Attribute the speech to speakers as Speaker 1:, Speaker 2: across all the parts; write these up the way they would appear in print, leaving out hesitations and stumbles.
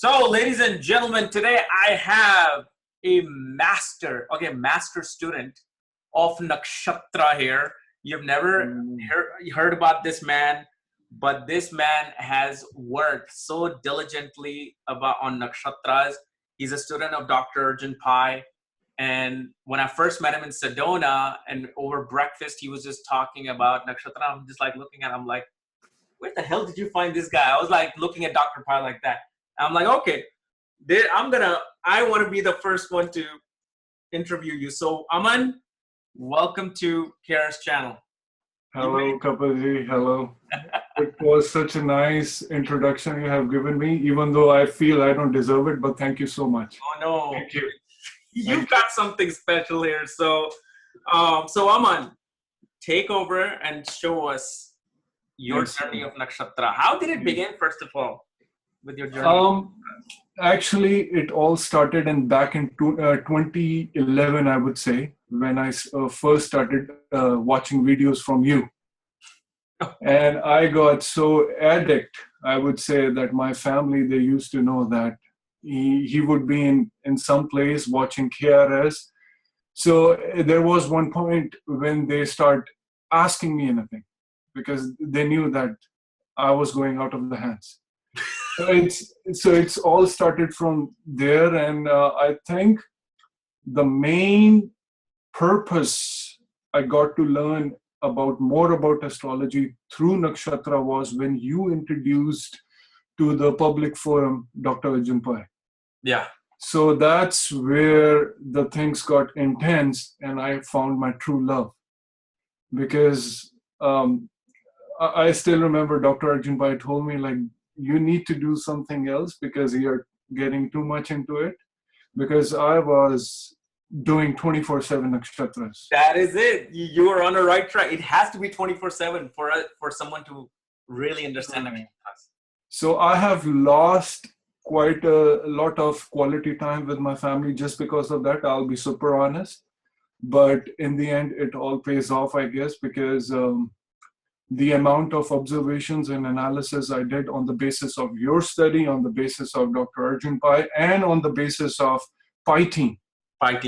Speaker 1: So, ladies and gentlemen, today I have a master student of Nakshatra here. You've never heard about this man, but this man has worked so diligently on nakshatras. He's a student of Dr. Arjun Pai. And when I first met him in Sedona and over breakfast, he was just talking about nakshatra. I'm just like looking at him like, where the hell did you find this guy? I was like looking at Dr. Pai like that. I'm like, okay, I want to be the first one to interview you. So Aman, welcome to KRSchannel.
Speaker 2: Hello, Kapiel. Hello. It was such a nice introduction you have given me, even though I feel I don't deserve it, but thank you so much.
Speaker 1: Oh no.
Speaker 2: Thank you.
Speaker 1: You've got something special here. So Aman, take over and show us your journey of nakshatra. How did it begin, first of all, with your journey?
Speaker 2: Actually, it all started back in 2011, I would say, when I first started watching videos from you. And I got so addict, I would say, that my family, they used to know that he would be in some place watching KRS. So there was one point when they start asking me anything because they knew that I was going out of the hands. So it's all started from there, and I think the main purpose I got to learn more about astrology through nakshatra was when you introduced to the public forum Dr. Arjun Pai.
Speaker 1: Yeah.
Speaker 2: So that's where the things got intense, and I found my true love. Because I still remember Dr. Arjun Pai told me, like, you need to do something else because you're getting too much into it. Because I was doing 24/7 nakshatras.
Speaker 1: That is it. You are on the right track. It has to be 24/7 for someone to really understand nakshatras.
Speaker 2: So I have lost quite a lot of quality time with my family just because of that. I'll be super honest. But in the end, it all pays off, I guess, because the amount of observations and analysis I did on the basis of your study, on the basis of Dr. Arjun Pai, and on the basis of Pai team.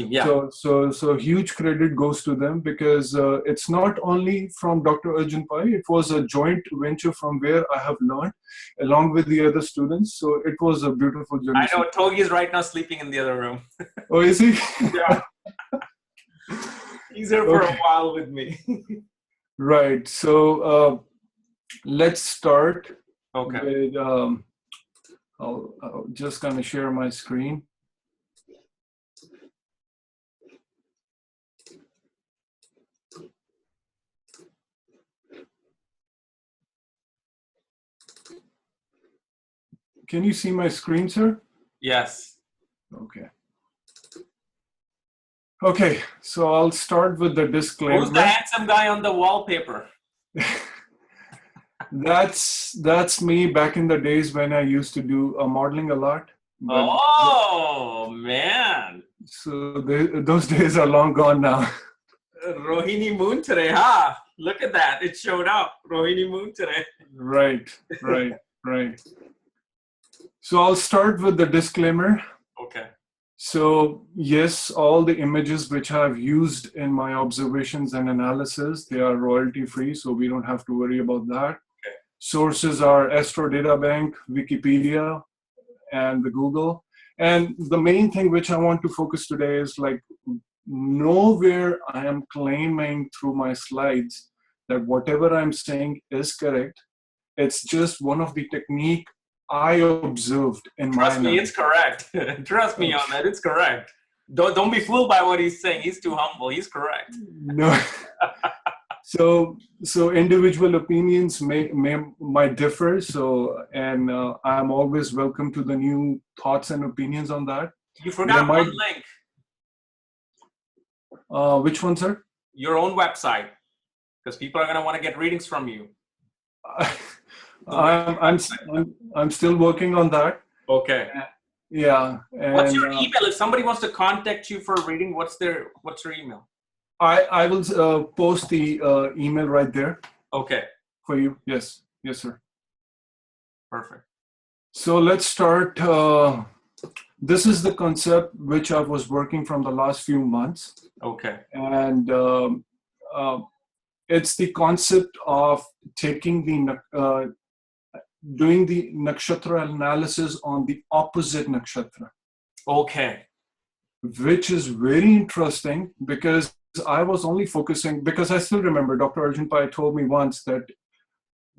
Speaker 1: Yeah.
Speaker 2: So huge credit goes to them because it's not only from Dr. Arjun Pai, it was a joint venture from where I have learned along with the other students. So it was a beautiful journey.
Speaker 1: I know Togi is right now sleeping in the other room.
Speaker 2: Oh, is he?
Speaker 1: Yeah. He's here for a while with me.
Speaker 2: Right. So let's start.
Speaker 1: Okay.
Speaker 2: With, I'll just kind of share my screen. Can you see my screen, sir?
Speaker 1: Yes.
Speaker 2: Okay. Okay, so I'll start with the disclaimer.
Speaker 1: Who's the handsome guy on the wallpaper?
Speaker 2: That's me back in the days when I used to do modeling a lot.
Speaker 1: Oh, man.
Speaker 2: So those days are long gone now.
Speaker 1: Rohini moon today, huh? Look at that. It showed up. Rohini moon today.
Speaker 2: Right. So I'll start with the disclaimer.
Speaker 1: Okay.
Speaker 2: So yes, all the images which I've used in my observations and analysis, they are royalty free, so we don't have to worry about that.
Speaker 1: Okay.
Speaker 2: Sources are Astro Data Bank, Wikipedia, and the Google. And the main thing which I want to focus today is like nowhere I am claiming through my slides that whatever I'm saying is correct. It's just one of the technique I observed in my life.
Speaker 1: Trust me, it's correct. Trust me on that, it's correct. Don't be fooled by what he's saying. He's too humble. He's correct.
Speaker 2: No. So individual opinions might differ. So and I'm always welcome to the new thoughts and opinions on that.
Speaker 1: You forgot one link.
Speaker 2: Which one, sir?
Speaker 1: Your own website, because people are gonna want to get readings from you.
Speaker 2: I'm still working on that.
Speaker 1: Okay.
Speaker 2: Yeah. And,
Speaker 1: what's your email? If somebody wants to contact you for a reading, what's your email?
Speaker 2: I will post the email right there.
Speaker 1: Okay.
Speaker 2: For you. Yes, sir.
Speaker 1: Perfect.
Speaker 2: So let's start. This is the concept which I was working from the last few months.
Speaker 1: Okay.
Speaker 2: And it's the concept of taking doing the nakshatra analysis on the opposite nakshatra.
Speaker 1: Okay.
Speaker 2: Which is very interesting because I was only focusing, because I still remember Dr. Arjun Pai told me once that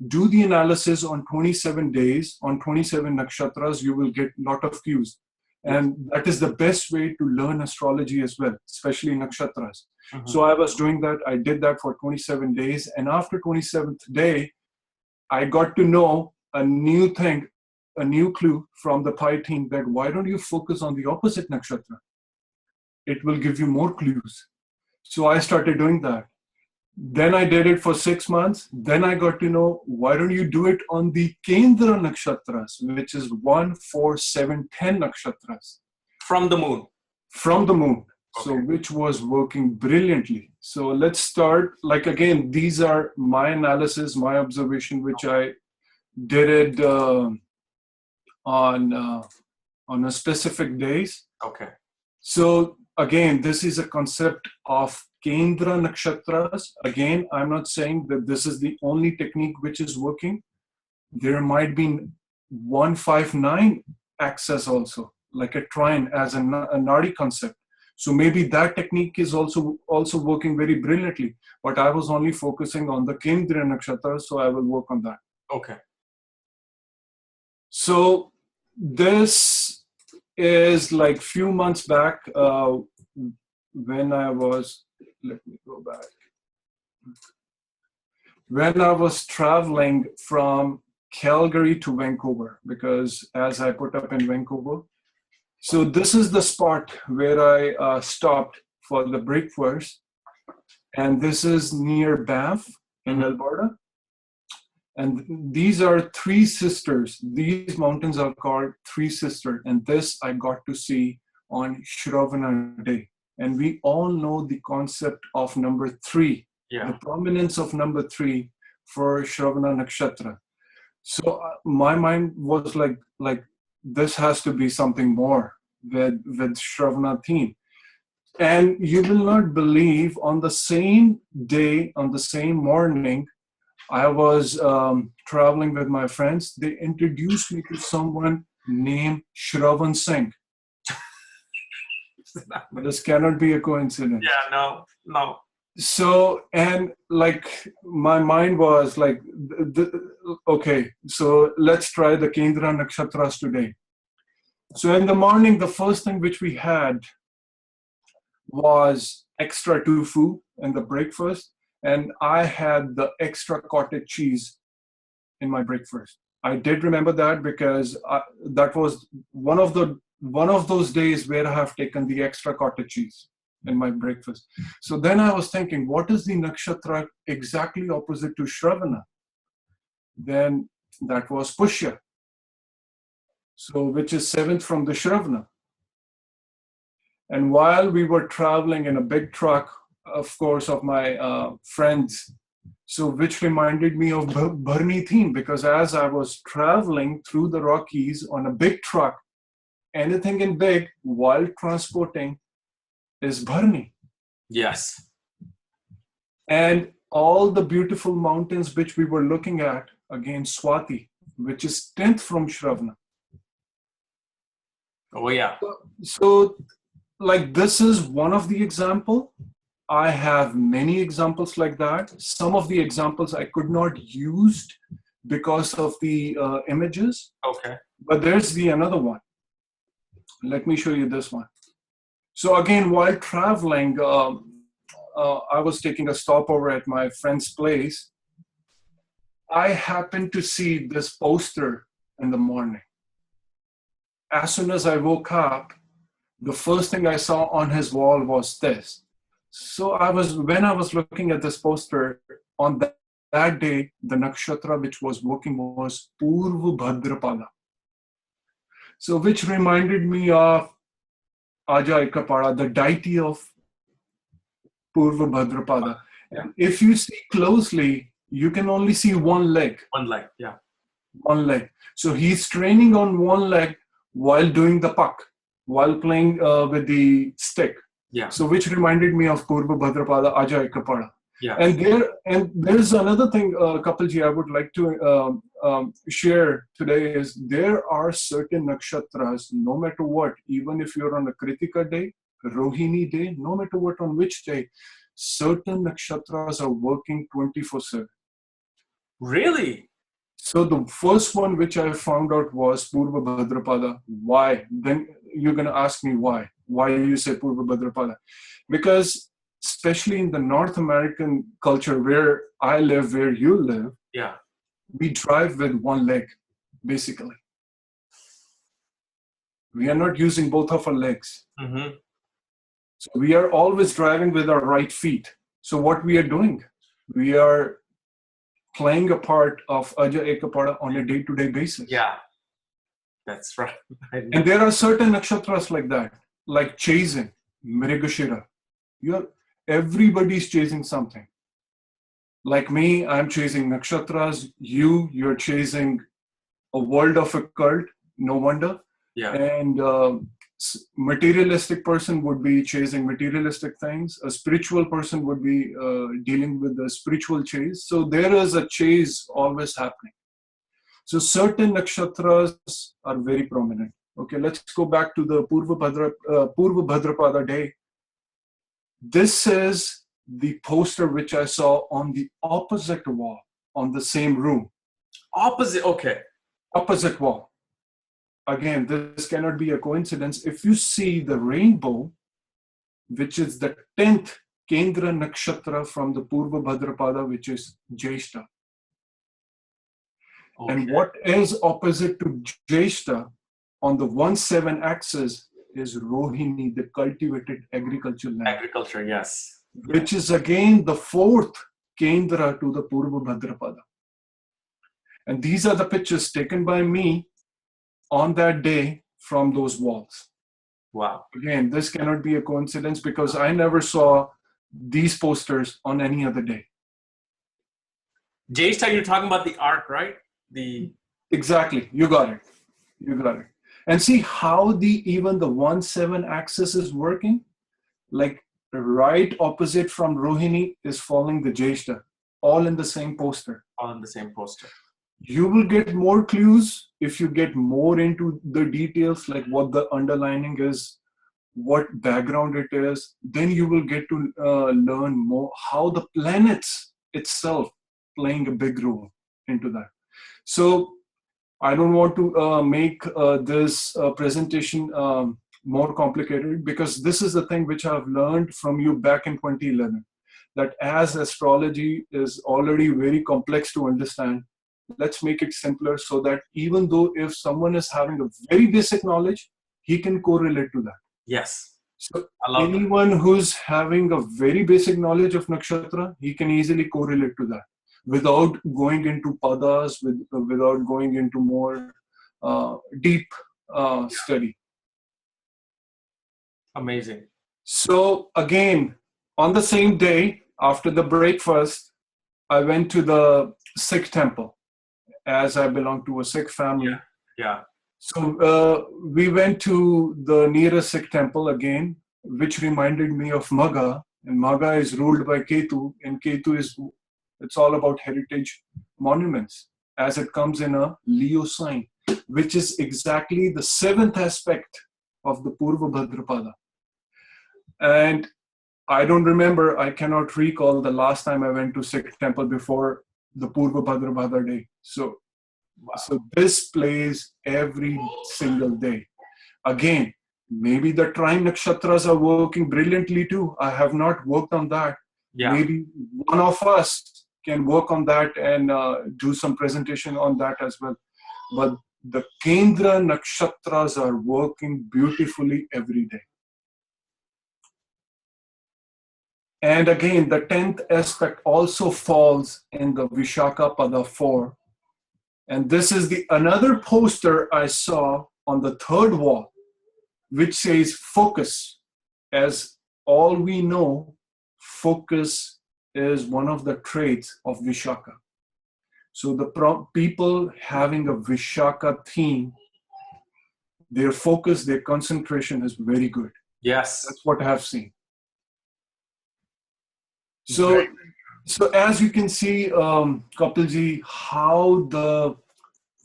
Speaker 2: do the analysis on 27 days, on 27 nakshatras, you will get a lot of cues. And that is the best way to learn astrology as well, especially nakshatras. Mm-hmm. So I was doing that. I did that for 27 days. And after 27th day, I got to know a new thing, a new clue from the Pi team that why don't you focus on the opposite nakshatra? It will give you more clues. So I started doing that. Then I did it for 6 months. Then I got to know, why don't you do it on the Kendra nakshatras, which is 1, 4, 7, 10 nakshatras.
Speaker 1: From the moon.
Speaker 2: From the moon.
Speaker 1: Okay.
Speaker 2: So which was working brilliantly. So let's start, like again, these are my analysis, my observation, which I did it on a specific days.
Speaker 1: Okay.
Speaker 2: So again, this is a concept of Kendra nakshatras. Again, I'm not saying that this is the only technique which is working. There might be 159 axis also, like a trine as a nadi concept. So maybe that technique is also working very brilliantly. But I was only focusing on the Kendra nakshatras, so I will work on that.
Speaker 1: Okay.
Speaker 2: So this is like few months back when I was, let me go back. When I was traveling from Calgary to Vancouver, because as I put up in Vancouver, so this is the spot where I stopped for the breakfast, and this is near Banff in Alberta. And these are three sisters. These mountains are called Three Sisters, and this I got to see on Shravana Day. And we all know the concept of number 3, the prominence of number 3 for Shravana Nakshatra. So my mind was like this has to be something more with Shravana theme. And you will not believe, on the same day, on the same morning, I was traveling with my friends. They introduced me to someone named Shravan Singh. This cannot be a coincidence.
Speaker 1: Yeah, no.
Speaker 2: So, and like my mind was like, okay, so let's try the Kendra Nakshatras today. So in the morning, the first thing which we had was extra tofu in the breakfast, and I had the extra cottage cheese in my breakfast. I did remember that because that was one of those days where I have taken the extra cottage cheese in my breakfast. So then I was thinking, what is the nakshatra exactly opposite to Shravana? Then that was Pushya, so which is 7th from the Shravana. And while we were traveling in a big truck, of course, of my friends, so which reminded me of Bharni theme, because as I was traveling through the Rockies on a big truck, anything in big while transporting is Bharni.
Speaker 1: Yes.
Speaker 2: And all the beautiful mountains which we were looking at, again, Swati, which is 10th from Shravana.
Speaker 1: Oh, yeah.
Speaker 2: So like this is one of the example. I have many examples like that. Some of the examples I could not use because of the images.
Speaker 1: Okay.
Speaker 2: But there's another one. Let me show you this one. So again, while traveling, I was taking a stopover at my friend's place. I happened to see this poster in the morning. As soon as I woke up, the first thing I saw on his wall was this. So when I was looking at this poster, on that day, the nakshatra which was working was Purva Bhadrapada. So which reminded me of Aja Ikapada, the deity of Purva Bhadrapada. And if you see closely, you can only see one leg.
Speaker 1: One leg, yeah.
Speaker 2: One leg. So he's training on one leg while doing the puck, while playing with the stick.
Speaker 1: Yeah.
Speaker 2: So which reminded me of Purva Bhadrapada Ajay Kapada.
Speaker 1: Yeah.
Speaker 2: And there's another thing, Kapilji, I would like to share today is there are certain nakshatras, no matter what, even if you're on a Kritika day, Rohini day, no matter what on which day, certain nakshatras are working 24/7.
Speaker 1: Really?
Speaker 2: So the first one which I found out was Purva Bhadrapada. Why? Then you're going to ask me why. Why you say Purva Bhadrapada? Because especially in the North American culture where I live, where you live,
Speaker 1: yeah,
Speaker 2: we drive with one leg, basically. We are not using both of our legs.
Speaker 1: Mm-hmm.
Speaker 2: So we are always driving with our right feet. So what we are doing, we are playing a part of Aja Ekapada on a day-to-day basis.
Speaker 1: Yeah, that's right.
Speaker 2: And there are certain nakshatras like that, like chasing, Mrigashira. Everybody's chasing something. Like me, I'm chasing nakshatras. You're chasing a world of occult, no wonder.
Speaker 1: Yeah.
Speaker 2: And materialistic person would be chasing materialistic things. A spiritual person would be dealing with the spiritual chase. So there is a chase always happening. So certain nakshatras are very prominent. Okay, let's go back to the Purva Bhadrapada day. This is the poster which I saw on the opposite wall, on the same room.
Speaker 1: Opposite, okay.
Speaker 2: Opposite wall. Again, this cannot be a coincidence. If you see the rainbow, which is the 10th Kendra Nakshatra from the Purva Bhadrapada, which is Jyeshta. Okay. And what is opposite to Jyeshta on the 1-7 axis is Rohini, the cultivated agricultural land.
Speaker 1: Agriculture, yes.
Speaker 2: Which is again the 4th Kendra to the Purva Bhadrapada. And these are the pictures taken by me on that day from those walls.
Speaker 1: Wow.
Speaker 2: Again, this cannot be a coincidence because I never saw these posters on any other day.
Speaker 1: Jyeshta, you're talking about the arc, right?
Speaker 2: Exactly. You got it. You got it. And see how even the 1-7 axis is working? Like right opposite from Rohini is following the Jyeshta, all in the same poster.
Speaker 1: All in the same poster.
Speaker 2: You will get more clues if you get more into the details, like what the underlining is, what background it is. Then you will get to learn more how the planets itself playing a big role into that. So I don't want to make this presentation more complicated, because this is the thing which I've learned from you back in 2011, that as astrology is already very complex to understand, let's make it simpler so that even though if someone is having a very basic knowledge, he can correlate to that.
Speaker 1: Yes.
Speaker 2: So anyone who's having a very basic knowledge of nakshatra, he can easily correlate to that without going into padas, without going into more deep study.
Speaker 1: Amazing.
Speaker 2: So again, on the same day, after the breakfast, I went to the Sikh temple, as I belong to a Sikh family.
Speaker 1: Yeah.
Speaker 2: So we went to the nearest Sikh temple again, which reminded me of Magha. And Magha is ruled by Ketu, and Ketu it's all about heritage monuments, as it comes in a Leo sign, which is exactly the 7th aspect of the Purva Bhadrapada. And I don't remember, I cannot recall the last time I went to Sikh temple before the Purva Bhadrapada day. So this plays every single day. Again, maybe the trine nakshatras are working brilliantly too. I have not worked on that. Yeah. Maybe one of us can work on that and do some presentation on that as well. But the Kendra nakshatras are working beautifully every day. And again, the 10th aspect also falls in the Vishaka Pada 4. And this is another poster I saw on the 3rd wall, which says focus. As all we know, focus is one of the traits of Vishaka. So the people having a Vishaka theme, their focus, their concentration is very good.
Speaker 1: Yes.
Speaker 2: That's what I have seen. So as you can see, Kapilji, how the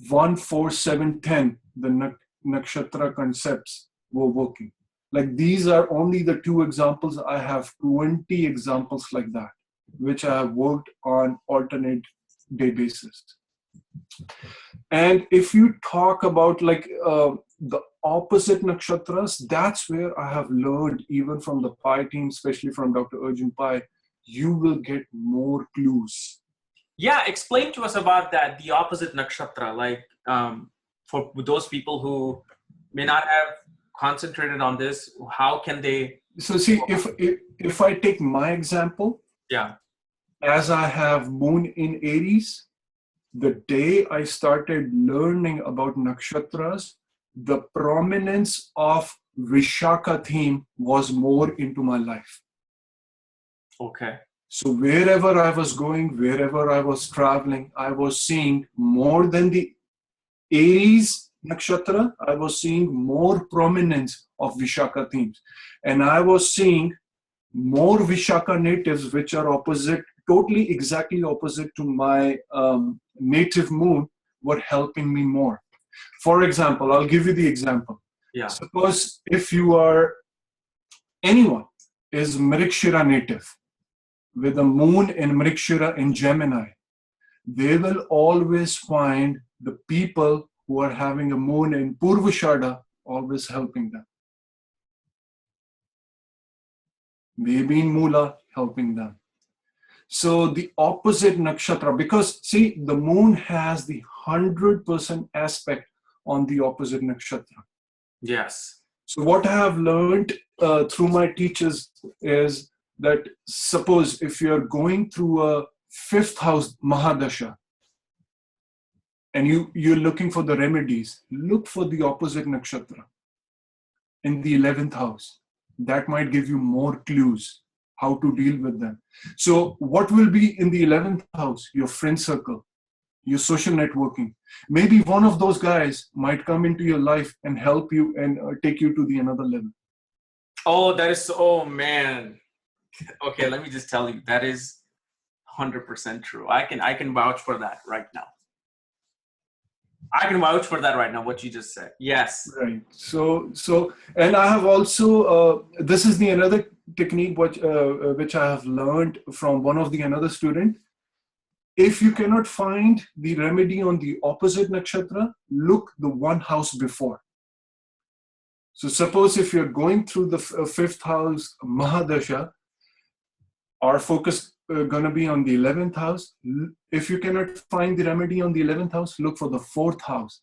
Speaker 2: 1, 4, 7, 10, the nakshatra concepts were working. Like these are only the 2 examples. I have 20 examples like that, which I have worked on alternate day basis. And if you talk about like the opposite nakshatras, that's where I have learned, even from the Pi team, especially from Dr. Arjun Pai, you will get more clues.
Speaker 1: Yeah, explain to us about that, the opposite nakshatra, like for those people who may not have concentrated on this, how can they?
Speaker 2: So see, if I take my example,
Speaker 1: yeah,
Speaker 2: as I have moon in Aries, the day I started learning about nakshatras, the prominence of Vishaka theme was more into my life.
Speaker 1: Okay.
Speaker 2: So wherever I was going, wherever I was traveling, I was seeing more than the Aries nakshatra, I was seeing more prominence of Vishaka themes. And I was seeing more Vishaka natives, which are opposite, totally exactly opposite to my native moon, were helping me more. For example, I'll give you the example.
Speaker 1: Yeah.
Speaker 2: Suppose if you are, anyone is Mrikshira native with a moon in Mrikshira in Gemini, they will always find the people who are having a moon in Purvashada always helping them. Maybe in Mula helping them. So the opposite nakshatra, because see, the moon has the 100% aspect on the opposite nakshatra.
Speaker 1: Yes.
Speaker 2: So what I have learned through my teachers is that suppose if you're going through a 5th house Mahadasha and you're looking for the remedies, look for the opposite nakshatra in the 11th house. That might give you more clues how to deal with them. So what will be in the 11th house? Your friend circle, your social networking. Maybe one of those guys might come into your life and help you and take you to the another level.
Speaker 1: Oh, that is, oh man. Okay, let me just tell you, that is 100% true. I can vouch for that right now. I can vouch for that right now, what you just said. Yes.
Speaker 2: Right. So, and I have also, this is the another technique which I have learned from one of the another student. If you cannot find the remedy on the opposite nakshatra, look the one house before. So suppose if you're going through the 5th house Mahadasha, our focus going to be on the 11th house. If you cannot find the remedy on the 11th house, look for the 4th house.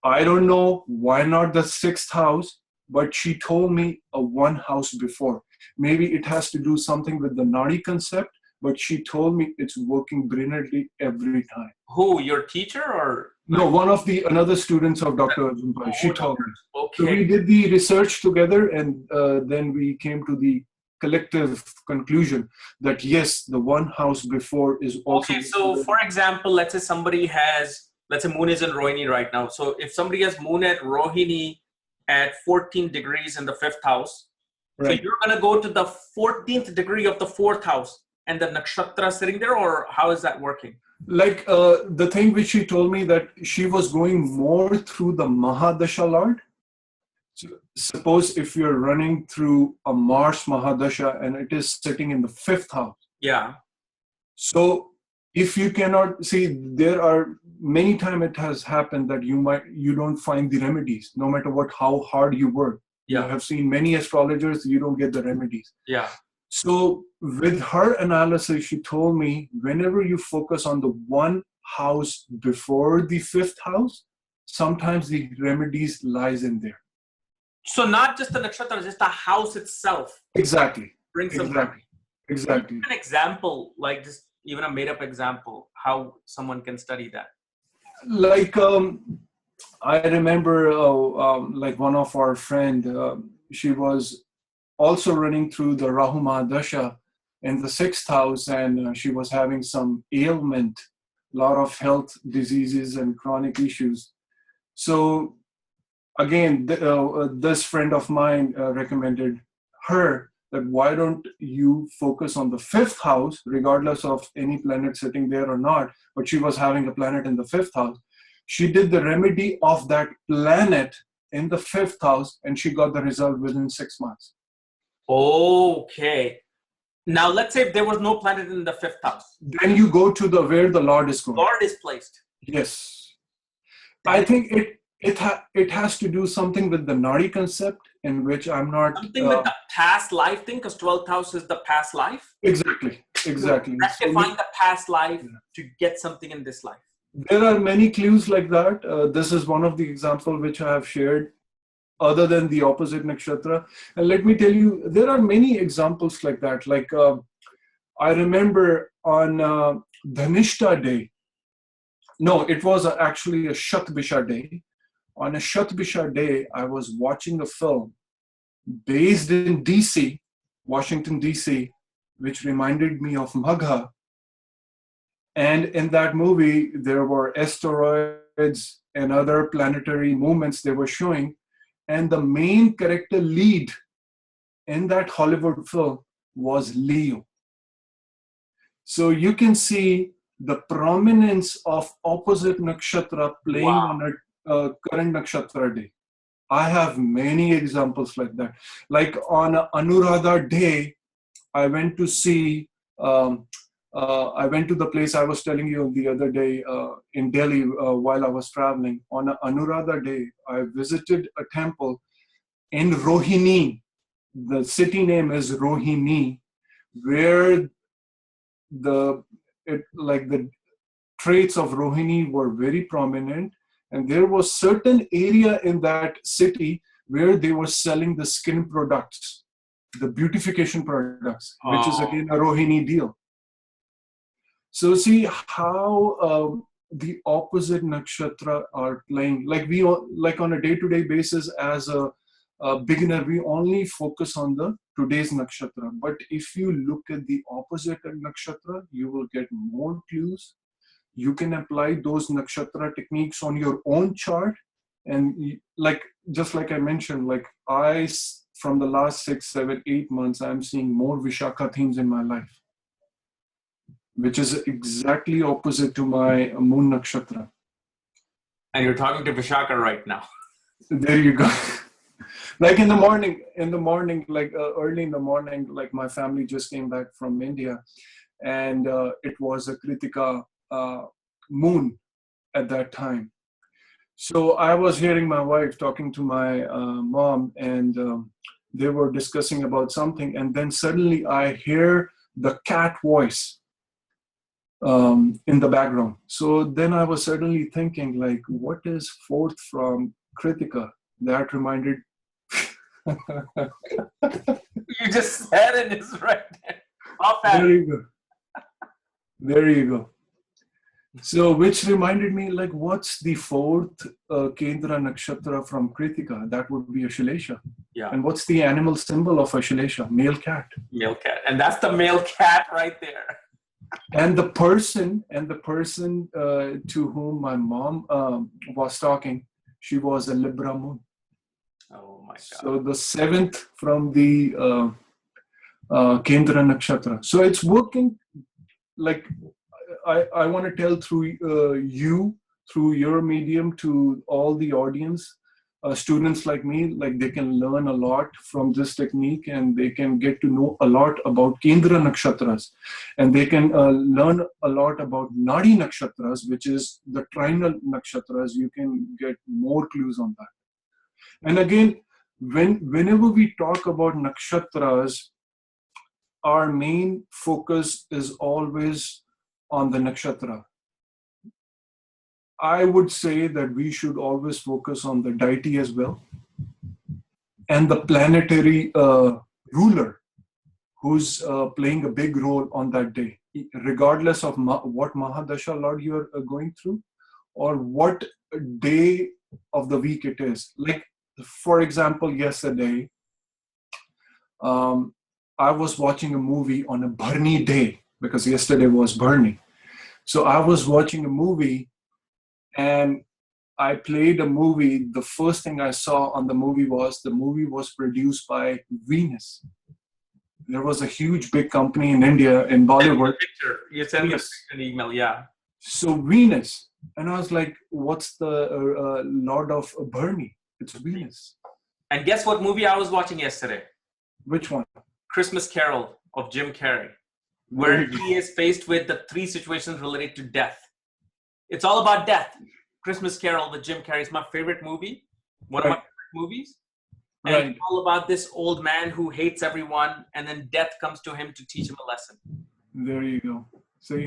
Speaker 2: I don't know why not the 6th house, but she told me a one house before. Maybe it has to do something with the Nadi concept, but she told me it's working brilliantly every time.
Speaker 1: Who, your teacher or?
Speaker 2: No, one of the another students of Dr. Arjun Pai. She told me.
Speaker 1: Okay.
Speaker 2: So we did the research together, and then we came to the collective conclusion that yes, the one house before is also.
Speaker 1: Okay, so for example, let's say somebody has, let's say moon is in Rohini right now. So if somebody has moon at Rohini at 14 degrees in the 5th house, right. So you're going to go to the 14th degree of the 4th house and the nakshatra sitting there, or how is that working?
Speaker 2: Like the thing which she told me that she was going more through the Mahadasha Lord. So suppose if you're running through a Mars Mahadasha and it is sitting in the 5th house.
Speaker 1: Yeah.
Speaker 2: So if you cannot see, there are many times it has happened that you don't find the remedies, no matter how hard you work.
Speaker 1: Yeah.
Speaker 2: You have seen many astrologers, you don't get the remedies.
Speaker 1: Yeah.
Speaker 2: So with her analysis, she told me whenever you focus on the one house before the 5th house, sometimes the remedies lies in there.
Speaker 1: So not just the nakshatra, just the house itself.
Speaker 2: Exactly.
Speaker 1: Bring some
Speaker 2: Exactly.
Speaker 1: An example, like just even a made-up example, how someone can study that.
Speaker 2: Like I remember, like one of our friend, she was also running through the Rahu Mahadasha in the 6th house, and she was having some ailment a lot of health diseases and chronic issues. So again, this friend of mine recommended her that why don't you focus on the fifth house, regardless of any planet sitting there or not, but she was having a planet in the fifth house. She did the remedy of that planet in the fifth house, and she got the result within 6 months.
Speaker 1: Okay. Now, let's say if there was no planet in the fifth house.
Speaker 2: Then you go to where the Lord is going.
Speaker 1: Lord is placed.
Speaker 2: Yes. I think it has to do something with the Nadi concept, in which I'm not...
Speaker 1: Something with the past life thing, because 12th house is the past life.
Speaker 2: Exactly.
Speaker 1: Rectifying the past life to get something in this life.
Speaker 2: There are many clues like that. This is one of the examples which I have shared, other than the opposite nakshatra. And let me tell you, there are many examples like that. Like I remember on Dhanishta day, no, it was actually a Shatbisha day. On a Shatbisha day, I was watching a film based in DC, Washington, DC, which reminded me of Magha. And in that movie, there were asteroids and other planetary movements they were showing. And the main character lead in that Hollywood film was Leo. So you can see the prominence of opposite nakshatra playing on a current nakshatra day. I have many examples like that. Like on Anuradha day, I went to see, I went to the place I was telling you the other day in Delhi while I was traveling. On Anuradha day, I visited a temple in Rohini. The city name is Rohini, where the traits of Rohini were very prominent. And there was certain area in that city where they were selling the skin products, the beautification products, which is again a Rohini deal. So see how the opposite nakshatra are playing. Like on a day-to-day basis, as a beginner, we only focus on the today's nakshatra. But if you look at the opposite nakshatra, you will get more clues. You can apply those nakshatra techniques on your own chart. And just like I mentioned, from the last 6, 7, 8 months, I'm seeing more Vishakha themes in my life, which is exactly opposite to my moon nakshatra.
Speaker 1: And you're talking to Vishakha right now.
Speaker 2: There you go. Like in the morning, early in the morning, like my family just came back from India, and it was a Kritika moon at that time. So I was hearing my wife talking to my mom, and they were discussing about something, and then suddenly I hear the cat voice in the background. So then I was suddenly thinking, like, what is fourth from Kritika? That reminded...
Speaker 1: You just said it, is right there.
Speaker 2: There you go. There you go. So, which reminded me, like, what's the fourth Kendra Nakshatra from Kritika? That would be Ashlesha.
Speaker 1: Yeah.
Speaker 2: And what's the animal symbol of Ashlesha? Male cat.
Speaker 1: Male cat. And that's the male cat right there.
Speaker 2: And the person to whom my mom was talking, she was a Libra moon.
Speaker 1: Oh my God.
Speaker 2: So the seventh from the Kendra Nakshatra. So it's working. Like I want to tell through through your medium to all the audience, students like me, like they can learn a lot from this technique, and they can get to know a lot about Kendra Nakshatras, and they can learn a lot about Nadi Nakshatras, which is the trinal Nakshatras. You can get more clues on that. And again, whenever we talk about nakshatras, our main focus is always on the nakshatra. I would say that we should always focus on the deity as well, and the planetary ruler who's playing a big role on that day, regardless of what Mahadasha Lord you're going through, or what day of the week it is. Like, for example, yesterday, I was watching a movie on a Bharni day, because yesterday was Bharni. So I was watching a movie, and I played a movie. The first thing I saw on the movie was produced by Venus. There was a huge big company in India, in Bollywood.
Speaker 1: You sent me a
Speaker 2: Yes.
Speaker 1: picture, an email, yeah.
Speaker 2: So Venus. And I was like, what's the Lord of Bernie? It's Venus.
Speaker 1: And guess what movie I was watching yesterday?
Speaker 2: Which one?
Speaker 1: Christmas Carol of Jim Carrey, where he is faced with the 3 situations related to death. It's all about death. Christmas Carol with Jim Carrey is my favorite movie, one of my favorite movies. And it's all about this old man who hates everyone, and then death comes to him to teach him a lesson.
Speaker 2: There you go. See?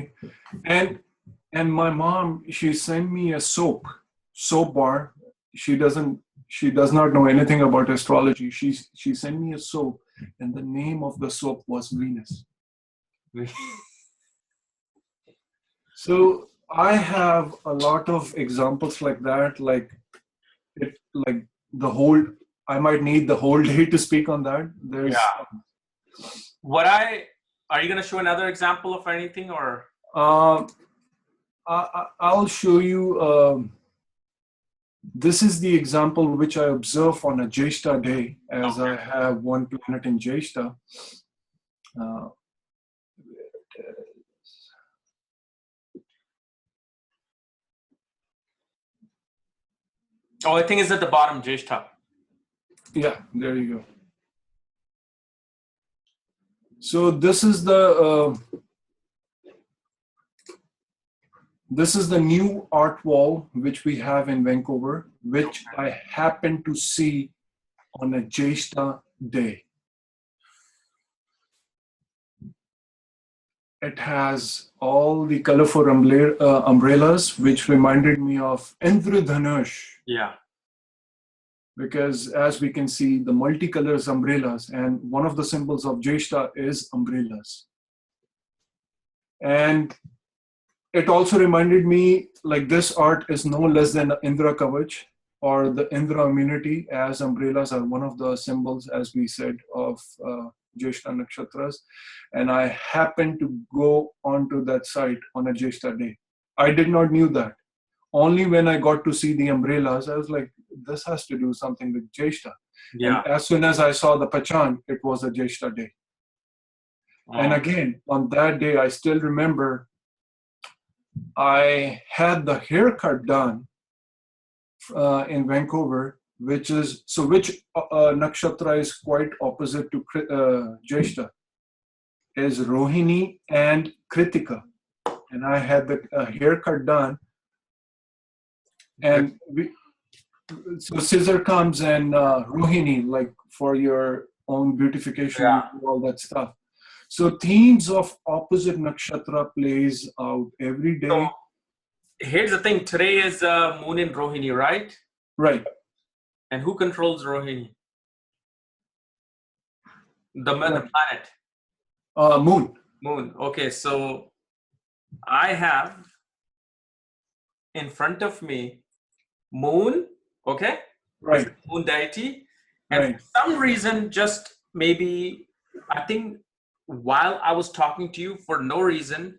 Speaker 2: And my mom, she sent me a soap bar. She does not know anything about astrology. She sent me a soap, and the name of the soap was Venus. So I have a lot of examples like that. I might need the whole day to speak on that.
Speaker 1: Are you going to show another example of anything, or?
Speaker 2: I'll show you. This is the example which I observe on a Jyeshta day, as I have one planet in Jyeshta.
Speaker 1: I think it's at the bottom, Jyeshta.
Speaker 2: Yeah, there you go. So this is the new art wall which we have in Vancouver, which I happen to see on a Jyeshta day. It has all the colorful umbrellas, which reminded me of Indradhanush.
Speaker 1: Yeah.
Speaker 2: Because as we can see, the multicolors umbrellas, and one of the symbols of Jyeshta is umbrellas. And it also reminded me, like, this art is no less than the Indra Kavach or the Indra immunity, as umbrellas are one of the symbols, as we said, of Jyeshta nakshatras. And I happened to go onto that site on a Jyeshta day. I did not knew that. Only when I got to see the umbrellas, I was like, this has to do something with Jyeshta. Yeah. And as soon as I saw the Pachan, it was a Jyeshta day. Oh. And again, on that day, I still remember I had the haircut done in Vancouver, which nakshatra is quite opposite to Jyeshta, is Rohini and Kritika. And I had the haircut done. And so scissor comes and Rohini, like for your own beautification, all that stuff. So themes of opposite nakshatra plays out every day.
Speaker 1: So here's the thing. Today is moon in Rohini, right?
Speaker 2: Right.
Speaker 1: And who controls Rohini? The planet.
Speaker 2: Moon.
Speaker 1: Moon. Okay, so I have in front of me moon, okay?
Speaker 2: Right.
Speaker 1: Moon deity. And for some reason, just maybe, I think while I was talking to you, for no reason,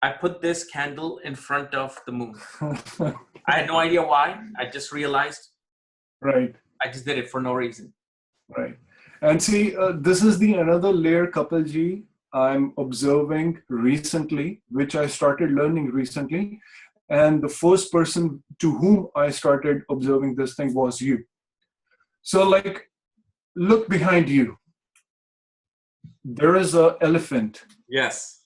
Speaker 1: I put this candle in front of the moon. I had no idea why. I just realized.
Speaker 2: Right.
Speaker 1: I just did it for no reason.
Speaker 2: Right. And see, this is the another layer, Kapilji, I'm observing recently, which I started learning recently. And the first person to whom I started observing this thing was you. So, like, look behind you. There is an elephant.
Speaker 1: Yes.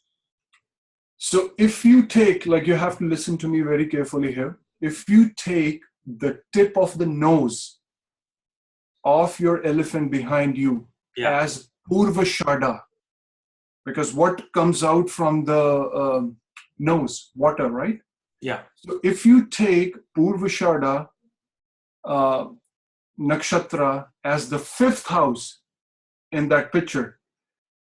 Speaker 2: So if you take, like, you have to listen to me very carefully here. If you take the tip of the nose of your elephant behind you as Purvashada, because what comes out from the nose? Water, right?
Speaker 1: Yeah.
Speaker 2: So if you take Purvashada nakshatra as the 5th house in that picture,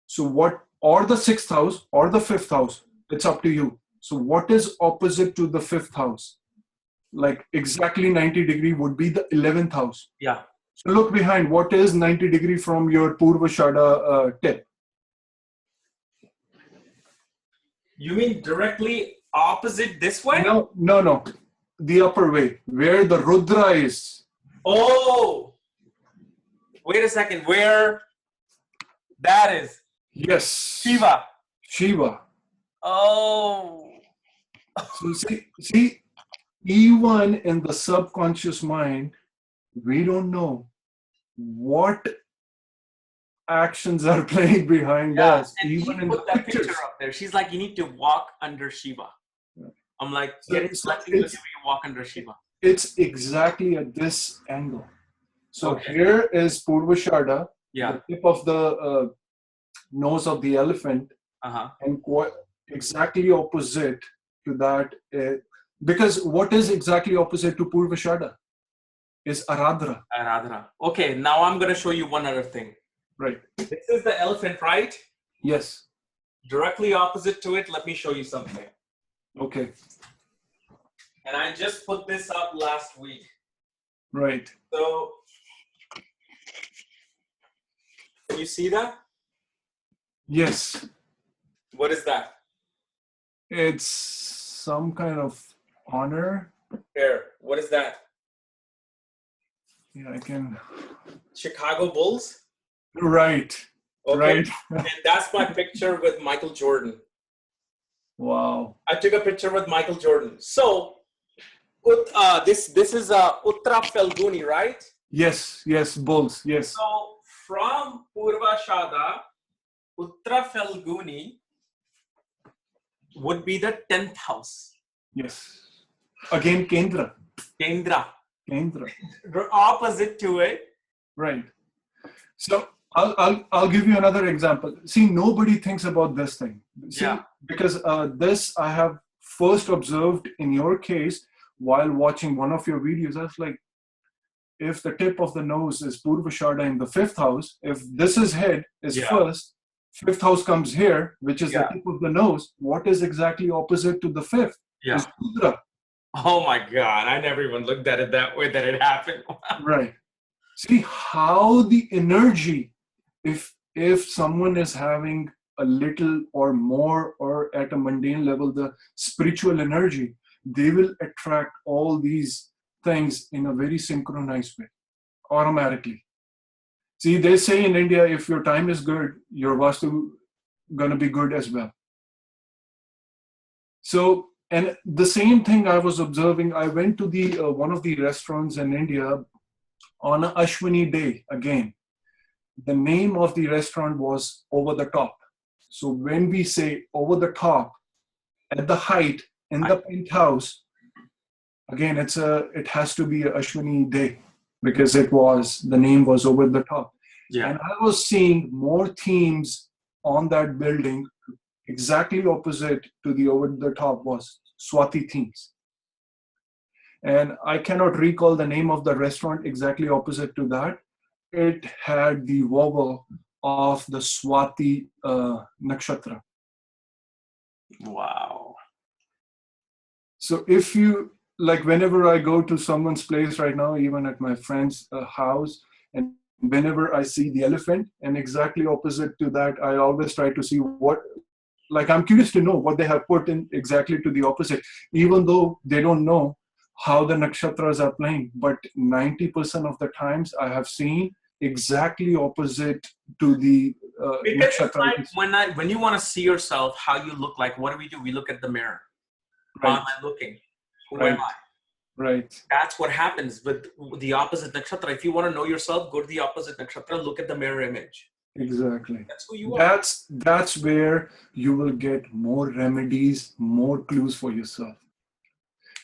Speaker 2: so what, or the 6th house or the 5th house, it's up to you. So what is opposite to the 5th house? Like exactly 90 degree would be the 11th house.
Speaker 1: Yeah.
Speaker 2: So look behind, what is 90 degree from your Purvashada tip?
Speaker 1: You mean directly opposite this way?
Speaker 2: No. The upper way, where the Rudra is.
Speaker 1: Oh, wait a second. Where that is?
Speaker 2: Yes. Shiva.
Speaker 1: Oh.
Speaker 2: So see, even in the subconscious mind, we don't know what actions are playing behind us.
Speaker 1: And
Speaker 2: even
Speaker 1: he
Speaker 2: in
Speaker 1: put
Speaker 2: the
Speaker 1: that
Speaker 2: pictures.
Speaker 1: picture up there. She's like, you need to walk under Shiva.
Speaker 2: Yeah.
Speaker 1: I'm like,
Speaker 2: So
Speaker 1: let me walk under Shiva.
Speaker 2: It's exactly at this angle. So here is Purvashada, the tip of the nose of the elephant, and exactly opposite to that, because what is exactly opposite to Purvashada is Aradhra.
Speaker 1: Okay, now I'm going to show you one other thing.
Speaker 2: Right.
Speaker 1: This is the elephant, right?
Speaker 2: Yes.
Speaker 1: Directly opposite to it, let me show you something.
Speaker 2: Okay.
Speaker 1: And I just put this up last week.
Speaker 2: Right.
Speaker 1: So, can you see that?
Speaker 2: Yes.
Speaker 1: What is that?
Speaker 2: It's some kind of honor.
Speaker 1: Here, what is that?
Speaker 2: Yeah, I can.
Speaker 1: Chicago Bulls?
Speaker 2: Right.
Speaker 1: Okay.
Speaker 2: Right.
Speaker 1: And that's my picture with Michael Jordan.
Speaker 2: Wow.
Speaker 1: I took a picture with Michael Jordan. So, this is Uttara Falguni, right?
Speaker 2: Yes, Bulls, yes.
Speaker 1: So, from Purvashada, Uttara Falguni would be the 10th house.
Speaker 2: Yes. Again, Kendra.
Speaker 1: Opposite to it.
Speaker 2: Right. So I'll give you another example. See, nobody thinks about this thing. See, because this I have first observed in your case while watching one of your videos. I was like, if the tip of the nose is Purvashada in the 5th house, if this is head is first, 5th house comes here, which is the tip of the nose. What is exactly opposite to the 5th? Is Rudra.
Speaker 1: Oh my God, I never even looked at it that way, that it happened.
Speaker 2: Right. See how the energy, if someone is having a little or more or at a mundane level, the spiritual energy, they will attract all these things in a very synchronized way, automatically. See, they say in India, if your time is good, your Vastu gonna be good as well. So, and the same thing I was observing, I went to the one of the restaurants in India on an Ashwini day again. The name of the restaurant was Over the Top. So when we say over the top, at the height, in the penthouse, again, it has to be a Ashwini day because the name was Over the Top. Yeah. And I was seeing more themes on that building, exactly opposite to the Over the Top was Swati themes. And I cannot recall the name of the restaurant exactly opposite to that. It had the vowel of the Swati nakshatra.
Speaker 1: Wow.
Speaker 2: So if you, like whenever I go to someone's place right now, even at my friend's house, and whenever I see the elephant, and exactly opposite to that, I always try to see I'm curious to know what they have put in exactly to the opposite, even though they don't know how the nakshatras are playing. But 90% of the times I have seen exactly opposite to the nakshatra.
Speaker 1: Like when you want to see yourself, how you look like, what do? We look at the mirror.
Speaker 2: Right.
Speaker 1: How am I looking? Who am I?
Speaker 2: Right.
Speaker 1: That's what happens with the opposite nakshatra. If you want to know yourself, go to the opposite nakshatra, look at the mirror image.
Speaker 2: Exactly.
Speaker 1: That's who you are.
Speaker 2: That's where you will get more remedies, more clues for yourself.